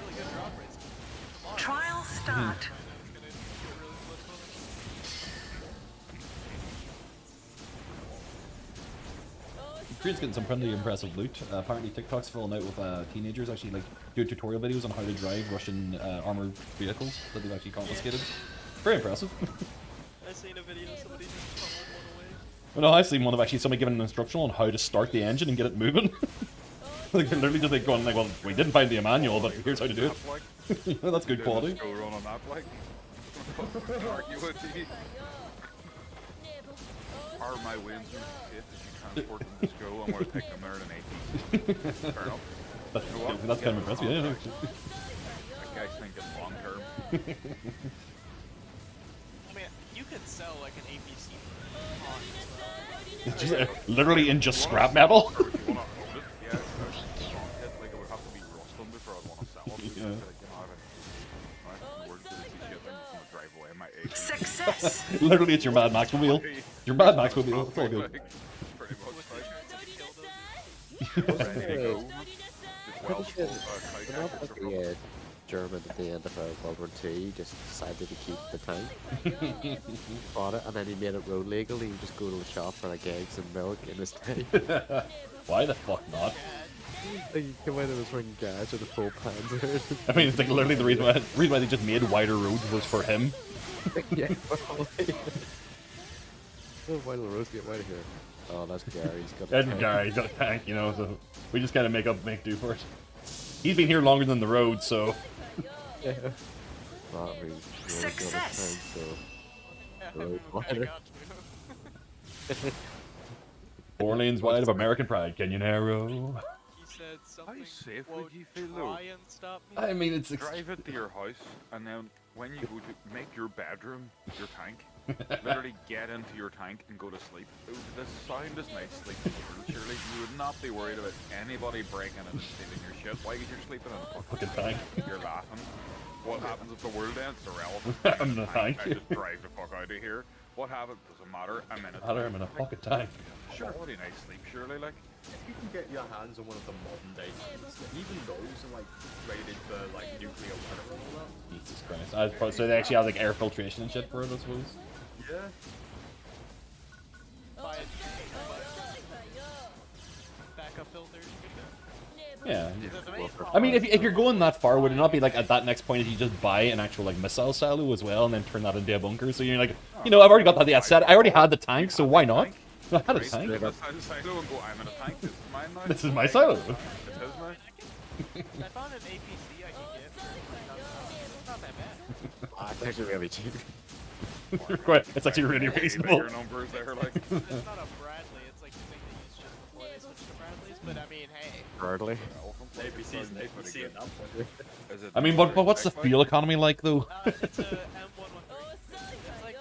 Really good drop rates. Tomorrow. Trial start. I know it's gonna get really political. Korean's getting some pretty impressive loot. Apparently TikTok's filling out with teenagers actually like doing tutorial videos on how to drive Russian armored vehicles that they've actually confiscated. Very impressive. I seen a video of somebody just pummeled one away. Well, no, I've seen one of actually somebody giving an instruction on how to start the engine and get it moving. Like they're literally just like going like, well, we didn't find the manual, but here's how to do it. Well, that's good quality. Go run on that, like. Argue with you. Are my wins in shit if you transport them to school and we're taking them there in 80s? Fair enough. That's kind of impressive, yeah. That guy's thinking long term. I mean, you could sell like an APC on as well. Just, literally in just scrap metal. Or if you want to hold it, yeah. Like it would have to be rust under for I'd want to sell it. Yeah. Like, you know, right, we're gonna see shit, I'm just gonna drive away in my 80s. Success. Literally, it's your Mad Max mobile. Your Mad Max mobile. It's all good. Like, pretty much Kill them. like, ready to go. Pretty Just sure well, they're not like the German at the end of World War II. He just decided to keep the tank. Bought it and then he made it road legal. He would just go to the shop for like eggs and milk in his tank. Why the fuck not? Like he came out of his ring gadge with a full panzer. I mean, it's like literally the reason why they just made wider roads was for him. Yeah, probably. Oh, why do the roads get wider here? Oh, that's Gary. He's got a And tank. Gary's got a tank, you know, so we just kind of make do for it. He's been here longer than the road, so. Yeah. Well, I mean, he's got a Success. tank, so Yeah, the road's I wider. got to. 4 lanes wide of American pride. Can you narrow? He said something. safe quote, would you feel, though? try and stop me. I mean, it's drive it to your house, and then when you go to make your bedroom your tank, literally get into your tank and go to sleep. The soundest night's sleep in the world, surely. You would not be worried about anybody breaking in and stealing your shit. Why? Because you're sleeping in a fucking tank. You're laughing. What happens if the world ends? It's irrelevant. I'm in a tank. I just drive the fuck out of here. What happens? Doesn't matter. I'm in a I'm in a fucking tank. Quality night's sleep, surely, like. if you can get your hands on one of the modern day tanks, even those are like rated for like nuclear weather and all that. Jesus Christ. So they actually have like air filtration and shit for it, I suppose. Yeah. Buy it, backup filters, you could do. Yeah. The main I mean, problem- if you're going that far, would it not be like at that next point if you just buy an actual like missile silo as well and then turn that into a bunker? So you're like, you know, I've already got that set. I already had the tank, so why not? I had a Race tank. to the silo and go, I'm in a tank. This is mine now. This is my silo. It is now. I found an APC I can get for it's not that bad. It's actually really cheap. It's actually really reasonable. Your numbers there, like. It's not a Bradley, it's like the thing they used just before they switched to Bradleys, but I mean, hey. Hardly. APC's an APC at that point. Is it I mean, but what's the fuel economy like though? It's a M113. It's like,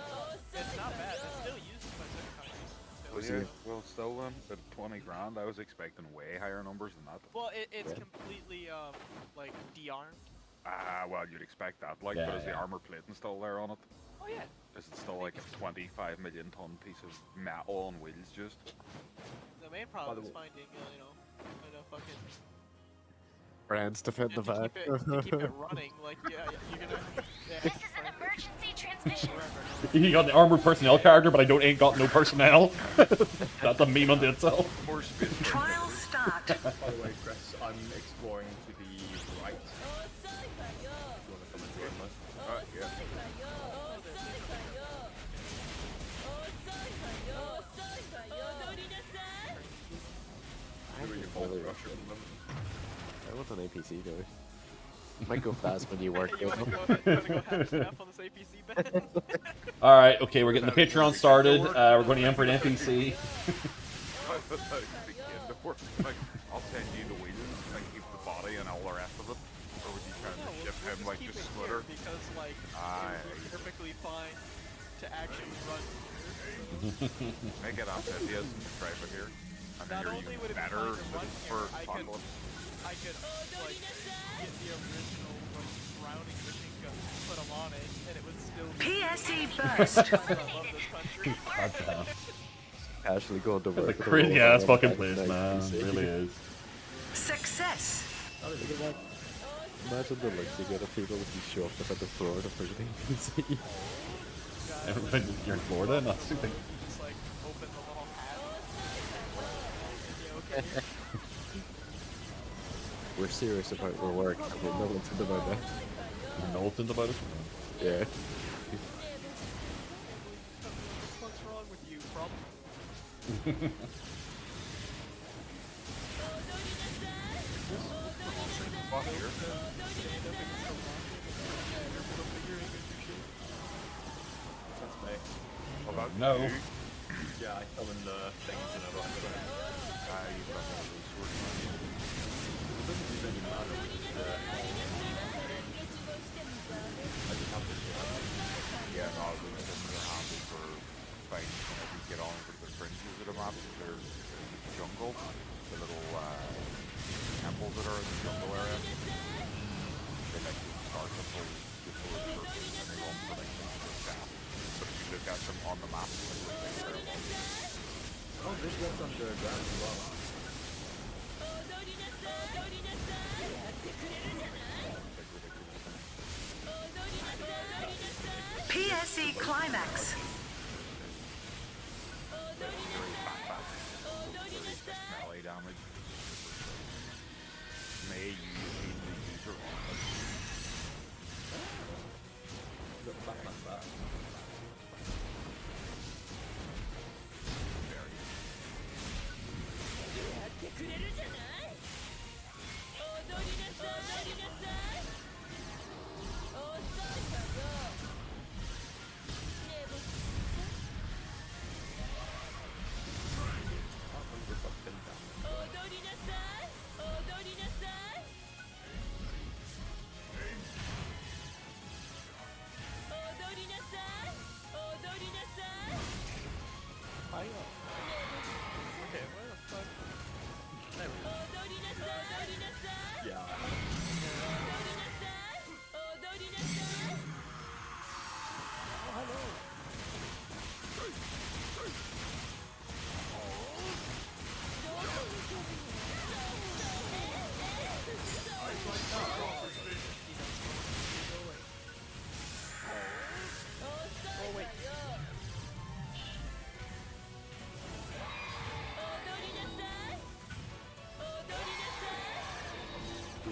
it's not bad. It's still used by certain countries. Well, still then, at 20 grand, I was expecting way higher numbers than that. Well, it's completely, like, de-armed. Well, you'd expect that, like, Yeah, but is the yeah. armor plating still there on it? Oh, yeah. Is it still like a 25 million ton piece of metal on wheels just? The main problem is finding, you know, fucking... Brands to fit the to back. keep it running, like, yeah, you're gonna... Yeah, This is an emergency transmission. You got the armored personnel character, but I ain't got no personnel. That's a meme unto itself. More space. Trial start. By the way, Chris, I'm exploring to the right. You want to come and join me? Yeah. Who are you Really Russia at the moment? I want an APC though. Might go fast when you work You with wanna them. go half and half on this APC bet? All right, okay, we're getting the Patreon started. We're going to aim for an NPC. Like, I'll send you the wheels, like keep the body and all the rest of it. Or would you try No, to ship him just like keep the it splitter? here because, like, Aye. you're perfectly fine to actually run. Make it amphibious and drive it here. And then Not you're only even would it be better fine to run for here, apocalypse. I could, like, get the original, like, Browning machine gun, put them on it, and it would still be... PSE burst. I love this country. Goddamn. Actually going to The work. with crazy all ass of fucking them, place, like, man. APC. Really is. Success. Look at that. Imagine the looks you get of people if you show up at the floor to put an APC. You're in Florida, not stupid. Just, like, open the little hat. Yeah, okay. We're serious about our work. I mean, no one's about that. You're militant about it. Yeah. What's wrong with you, problem? Fuck here. That's me. What about No. you? Yeah, I summon the things in a run. You've got one of those swords. It doesn't use any mana, which is I just have this one. Yeah, no, those things are handy for fighting whenever you get on over the fringes of the map. There's the jungle, the little temples that are in the jungle area. They like to start the full circle and they run for like staff. But if you look at them on the map, like the things there Oh, this one's underground as well. PSE climax. melee damage. May use the user on it. Look back like that. I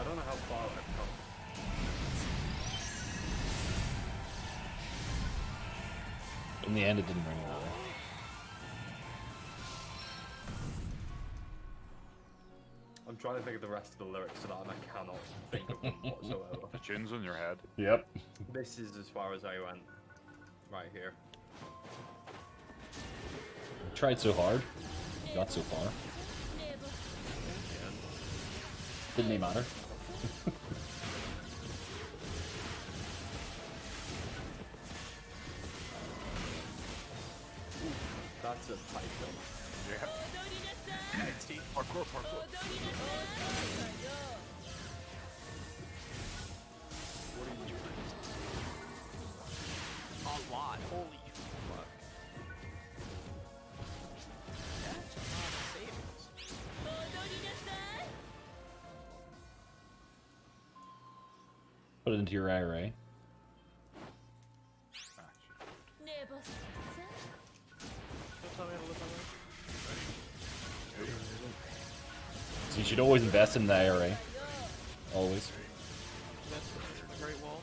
don't know how far I've come. In the end, it didn't ring all the way. I'm trying to think of the rest of the lyrics to that, and I cannot think of them whatsoever. The tune's in your head. Yep. This is as far as I went. Right here. Tried so hard. Got so far. Didn't even matter. That's a tight jump. Yeah. Parkour, parkour. What are you doing? A lot. Holy fuck. That's a lot of savings. Put it into your IRA. Don't tell me how to live my life. So you should always invest in the IRA. Always. That's a great wall.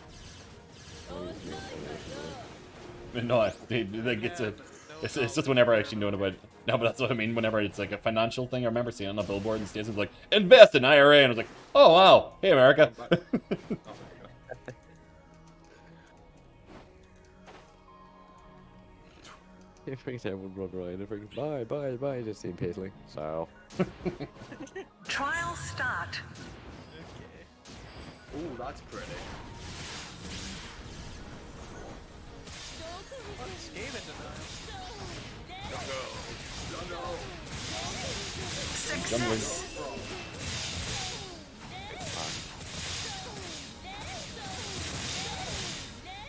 No, like it's just whenever I actually know about. No, but that's what I mean. Whenever it's like a financial thing, I remember seeing on a billboard in the States, it's like invest in IRA, and I was like, oh wow, hey America. Oh, there you go. It brings everyone run around. It brings bye, just seeing Paisley. So. Trial start. Okay. Ooh, that's pretty. What's Skaven denial? Success.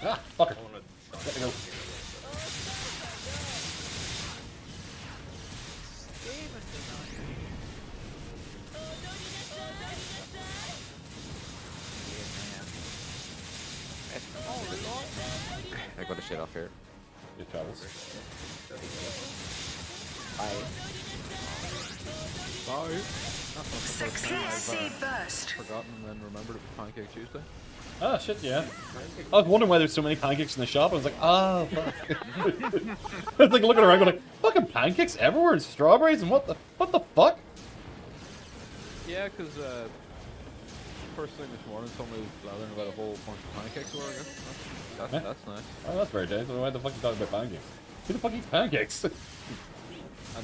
Ah, fucker. I wanna Let me go. Skaven denial. I got to shit off here. Good travels. Sorry. That's not the first time Success I've seed burst. forgotten and then remembered it was Pancake Tuesday. Oh shit, yeah. I was wondering why there's so many pancakes in the shop. I was like, oh fuck. I was like looking around going, fucking pancakes everywhere and strawberries and what the fuck? Yeah, because first thing this morning somebody was blathering about a whole bunch of pancakes or I guess. That's nice. Oh, that's very nice. Why the fuck you talking about pancakes? Who the fuck eats pancakes? And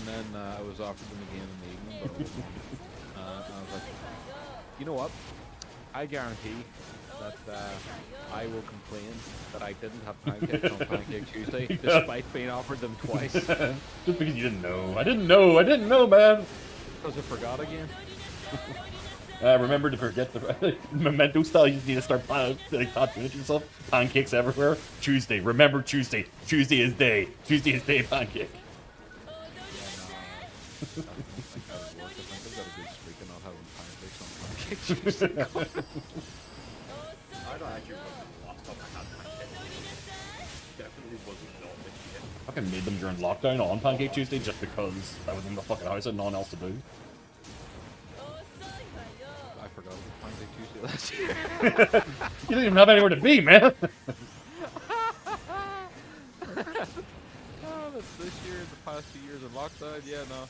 then I was offered them again in the evening, but I wasn't. And I was like, you know what? I guarantee that I will complain that I didn't have pancakes on Pancake Tuesday, despite being offered them twice. Just because you didn't know. I didn't know, man. Because I forgot again. Remember to forget the memento style. You just need to start tattooing it yourself. Pancakes everywhere. Tuesday. Remember Tuesday. Tuesday is day. Tuesday is day pancake. I think I've got a good streak of not having pancakes on Pancake Tuesday. I don't actually remember the last time I had pancakes. Definitely was not this year. I fucking made them during lockdown on Pancake Tuesday just because I was in the fucking house and no one else to do. I forgot it was Pancake Tuesday last year. You didn't even have anywhere to be, man. Oh, that's this year, the past 2 years of lockdown. Yeah, no.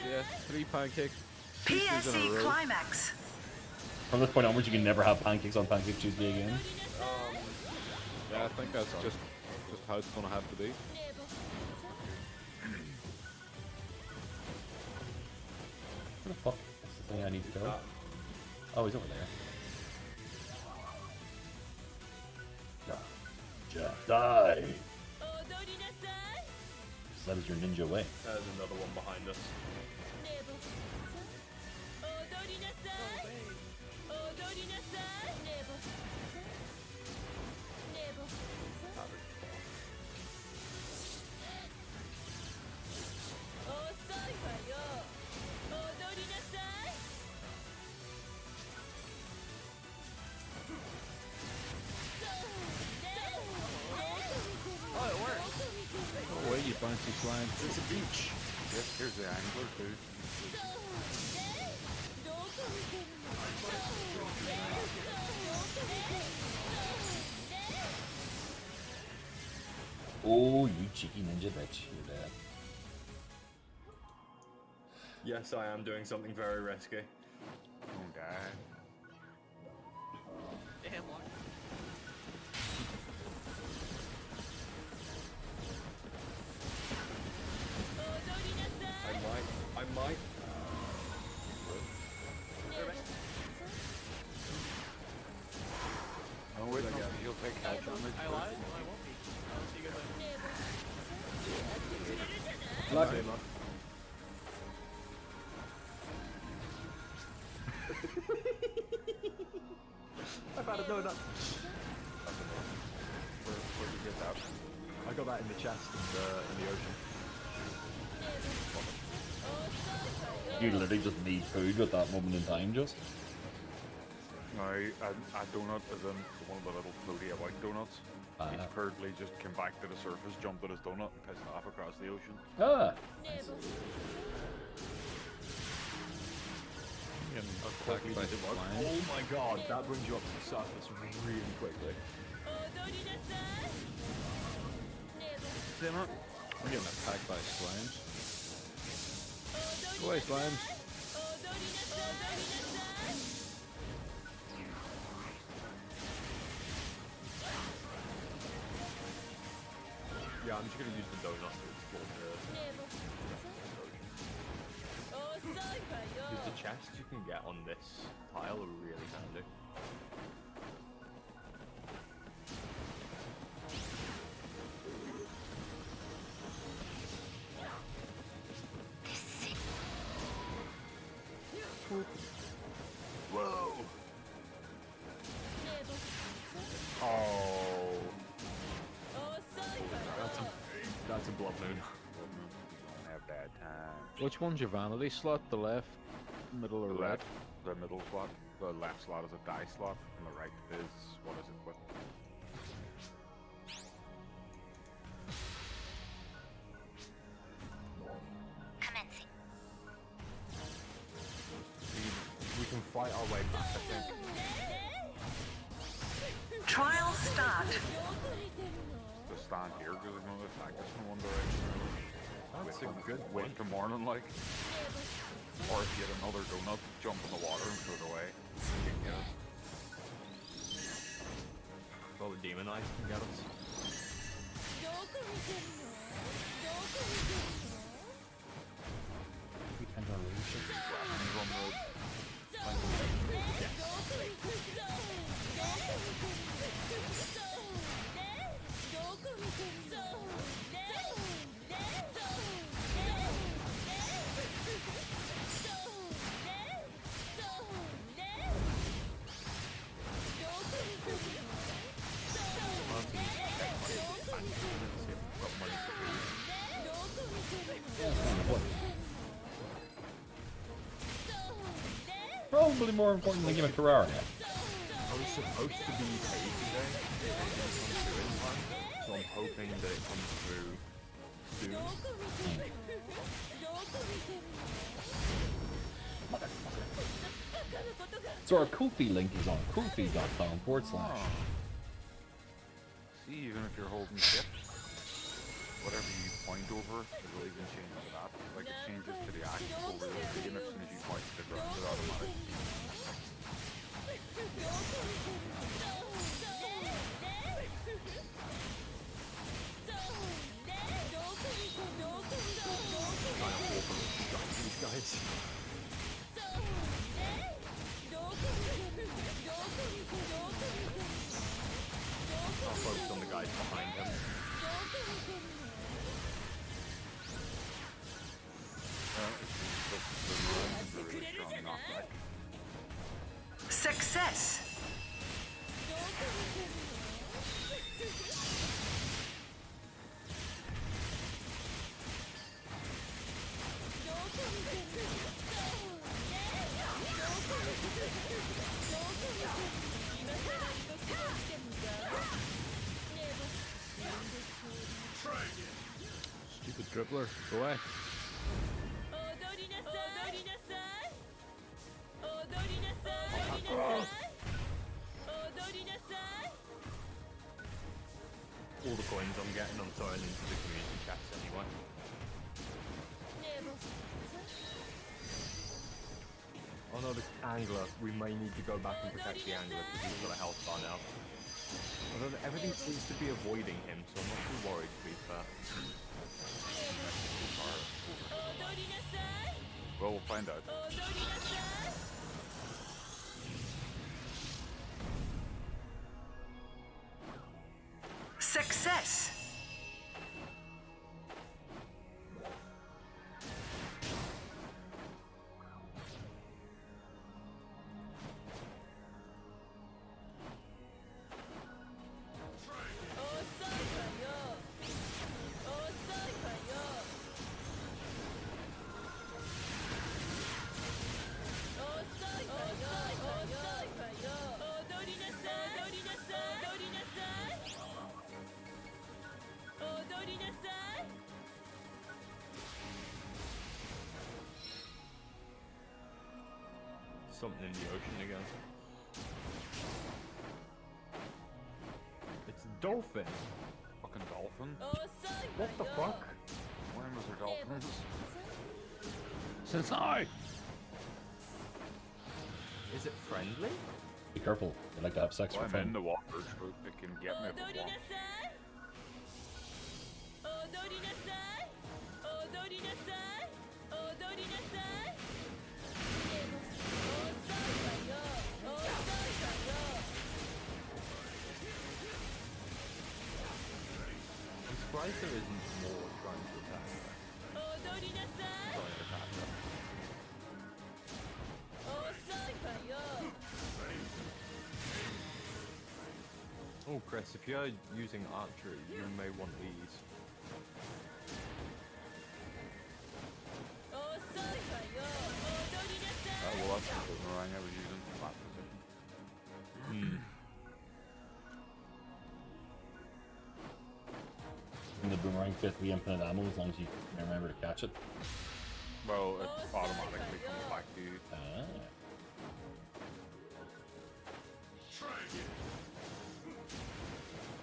Yeah, 3 pancakes. Tuesdays in a PSE row. climax. From this point onwards, you can never have pancakes on Pancake Tuesday again. Yeah, I think that's just how it's gonna have to be. Where the fuck is the thing I need to go? Oh, he's over there. Just die. That is your ninja way. There's another one behind us. bouncy slime. There's a beach. Yes, here's the angler too. Oh, you cheeky ninja bitch. You're dead. Yes, I am doing something very risky. Don't die. Damn, what? I might. Oh wait, no, you'll take health damage. I lied. I won't be. I'll see you guys later. Lucky. I've had a donut. Where'd you get that? I got that in the chest in the ocean. You literally just need food at that moment in time, just. No, a donut is in one of the little floaty white donuts. He's currently just came back to the surface, jumped at his donut, and pissed off across the ocean. Ah. Attacked by slime. Oh my god, that brings you up to the surface really quickly. Damn it. I'm getting attacked by slimes. Go away, slimes. Yeah, I'm just gonna use the donut to explore the ocean. Use the chests you can get on this tile are really handy. Whoa! Oh. That's a blood moon. Don't have bad time. Which one's your vanity slot? The left, middle, or The right? left, the middle slot. The left slot is a die slot, and the right is what is it with? Commencing. We can fight our way back, I think. Trial start. Just stand here because they're going to attack us from one direction. That's a good Wait win. till morning, like. Or if you get another donut, jump in the water and throw it away. You can get it. All the demon eyes can get us. Weapons on the Probably more important than giving Ferrari. I was supposed to be paid today. It didn't come through in time, so I'm hoping that it comes through soon. So our Ko-fi link is on kofi.com/. See, even if you're holding shift, whatever you point over, it will even change to that. Like it changes to the actual real screen as soon as you point to the ground, it automatic. These guys. I'll focus on the guys behind him. The ruins are really strong knockback. Success. Dribbler, go away. All the coins I'm getting, I'm throwing into the community chats anyway. Oh no, the angler. We may need to go back and protect the angler because he's got a health bar now. Although everything seems to be avoiding him, so I'm not too worried to be fair. Well, we'll find out. Success. Something in the ocean again. It's a dolphin. Fucking dolphin? What the fuck? When was there dolphins? Since I. Is it friendly? Be careful. They like to have sex Well, for I'm in fun. the water, so it can get me if it wants. I'm surprised there isn't more trying to attack her. Trying to attack her. Oh, Chris, if you're using archery, you may want these. Well, that's the boomerang I was using for that position. And the boomerang fit the infinite ammo as long as you can remember to catch it. Well, it automatically comes back to you. Ah.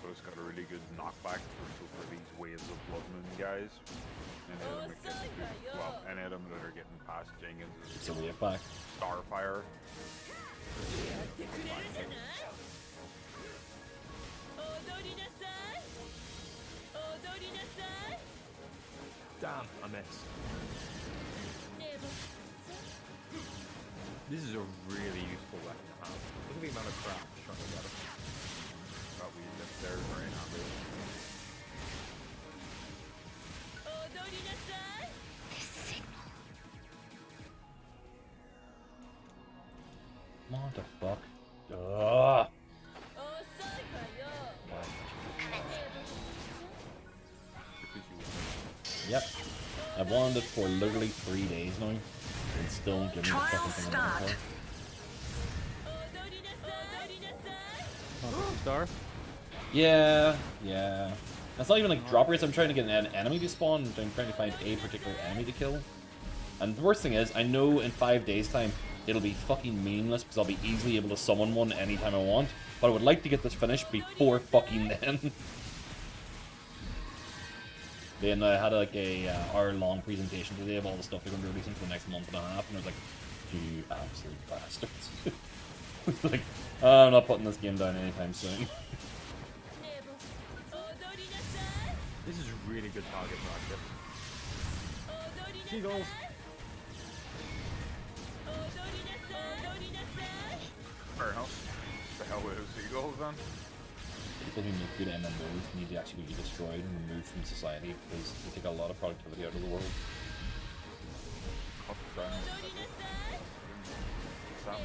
So it's got a really good knockback for these waves of Blood Moon guys. Any of them that get well, any of them that are getting past Jenkins It's is a wave back. Starfire. Damn, I missed. This is a really useful weapon to have. Look at the amount of crap trying to get it. But we live there very handy. What the fuck? Ugh. Yep. I've wanted it for literally 3 days now. And still won't give me the Trial fucking thing I'm looking for. Star? Yeah, yeah. It's not even like drop rates. I'm trying to get an enemy to spawn. I'm trying to find a particular enemy to kill. And the worst thing is, I know in 5 days' time, it'll be fucking meaningless because I'll be easily able to summon one anytime I want. But I would like to get this finished before fucking then. Then I had like a hour-long presentation today of all the stuff they're going to be releasing for the next month and a half, and I was like, you absolute bastards. Like, I'm not putting this game down anytime soon. This is really good target practice. Seagulls! Fair enough. The hell with those seagulls then? People who make good MMOs need to actually be destroyed and removed from society because they take a lot of productivity out of the world. Up, down. Savage.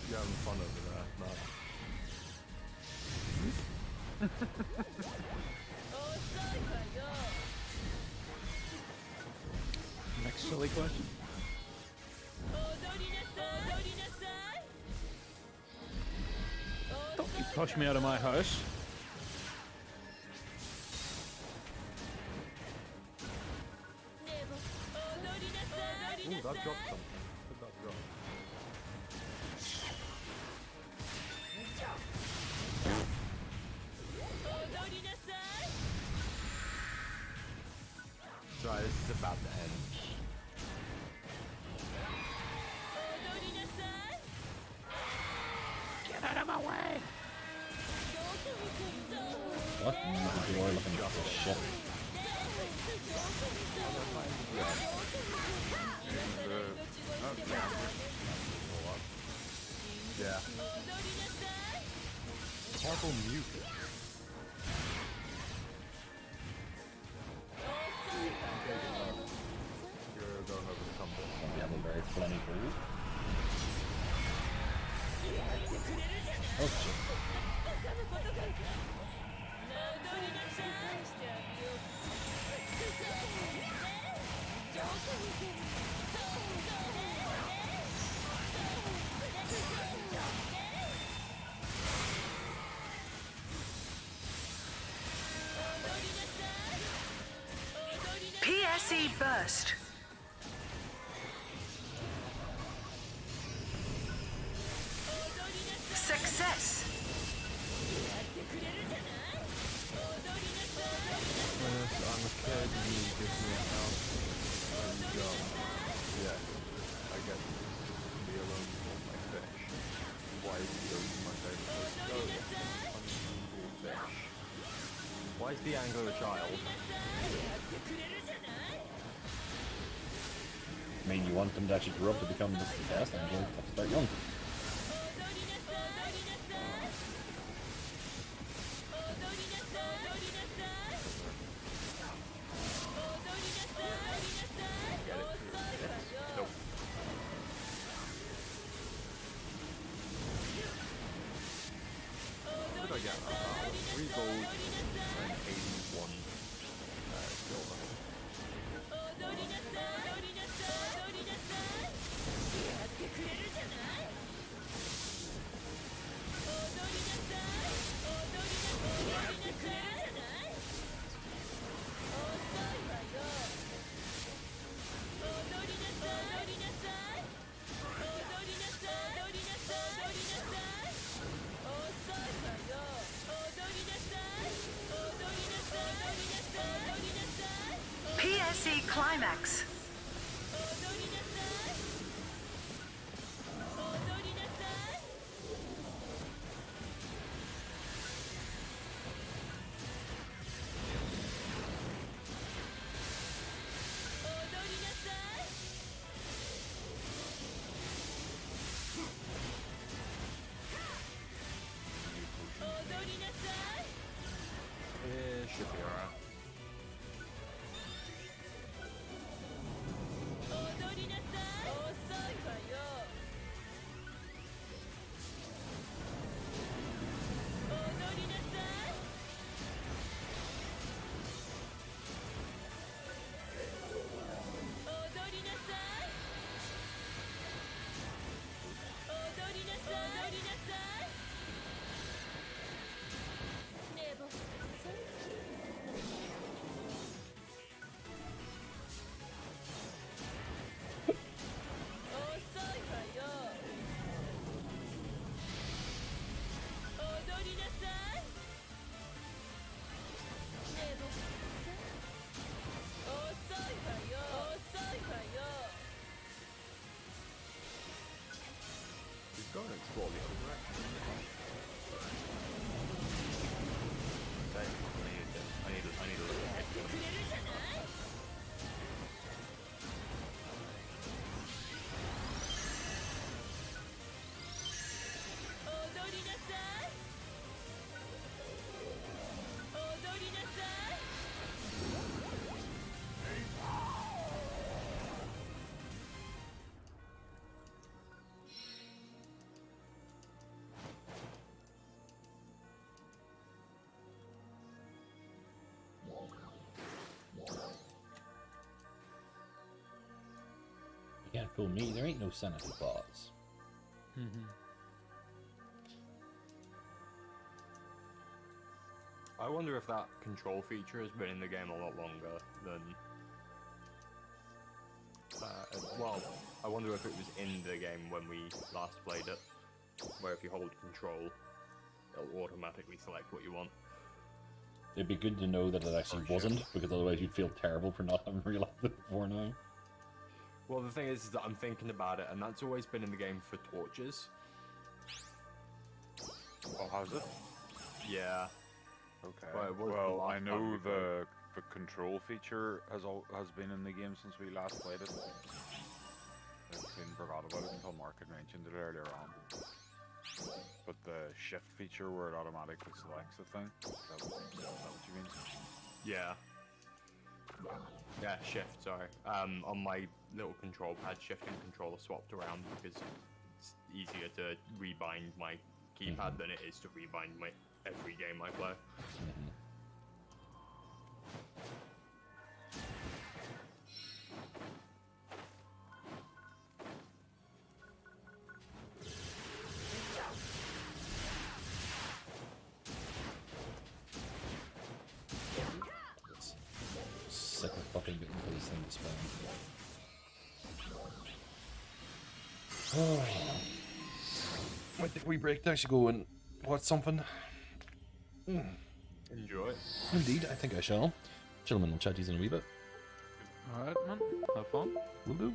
You're having fun over there, man. Next silly question. Don't you push me out of my house. Ooh, that dropped some. Did that drop? Right, this is about to end. Get out of my way. What? You are looking for shit. Yeah. Purple mute. You're going over the tumble. We have a very plenty food. Oh shit. PSE burst. Success. I'm a kid, you give me a house, and yeah, I get to be alone with my fish. Why is the ocean my favourite place to go? Unhungry fish. Why is the angler a child? I mean, you want them to actually grow up to become the best, and you'll have to start young. What did I get? 3 gold and 81 silver. PSE climax. Should be alright. Go and explore the other direction. Okay, I need a little bit. Fool me, there ain't no sanity bars. I wonder if that control feature has been in the game a lot longer than. Well, I wonder if it was in the game when we last played it, where if you hold control, it'll automatically select what you want. It'd be good to know that it actually wasn't, because otherwise you'd feel terrible for not having realized it before now. Well, the thing is that I'm thinking about it, and that's always been in the game for torches. Oh, how's it? Yeah. Okay. Well, it was the Well, last I time know we played. the control feature has been in the game since we last played it. I soon forgot about it until Mark had mentioned it earlier on. But the shift feature where it automatically selects the thing, is that what you mean? Yeah. Yeah, shift, sorry. On my little control pad, shift and control are swapped around because it's easier to rebind my keypad than it is to rebind my every game I play. Sick of fucking waiting for this thing to spawn. Might take a wee break to actually go and watch something. Enjoy. Indeed, I think I shall. Gentlemen, we'll chat to you in a wee bit. Alright, man. Have fun. Will do.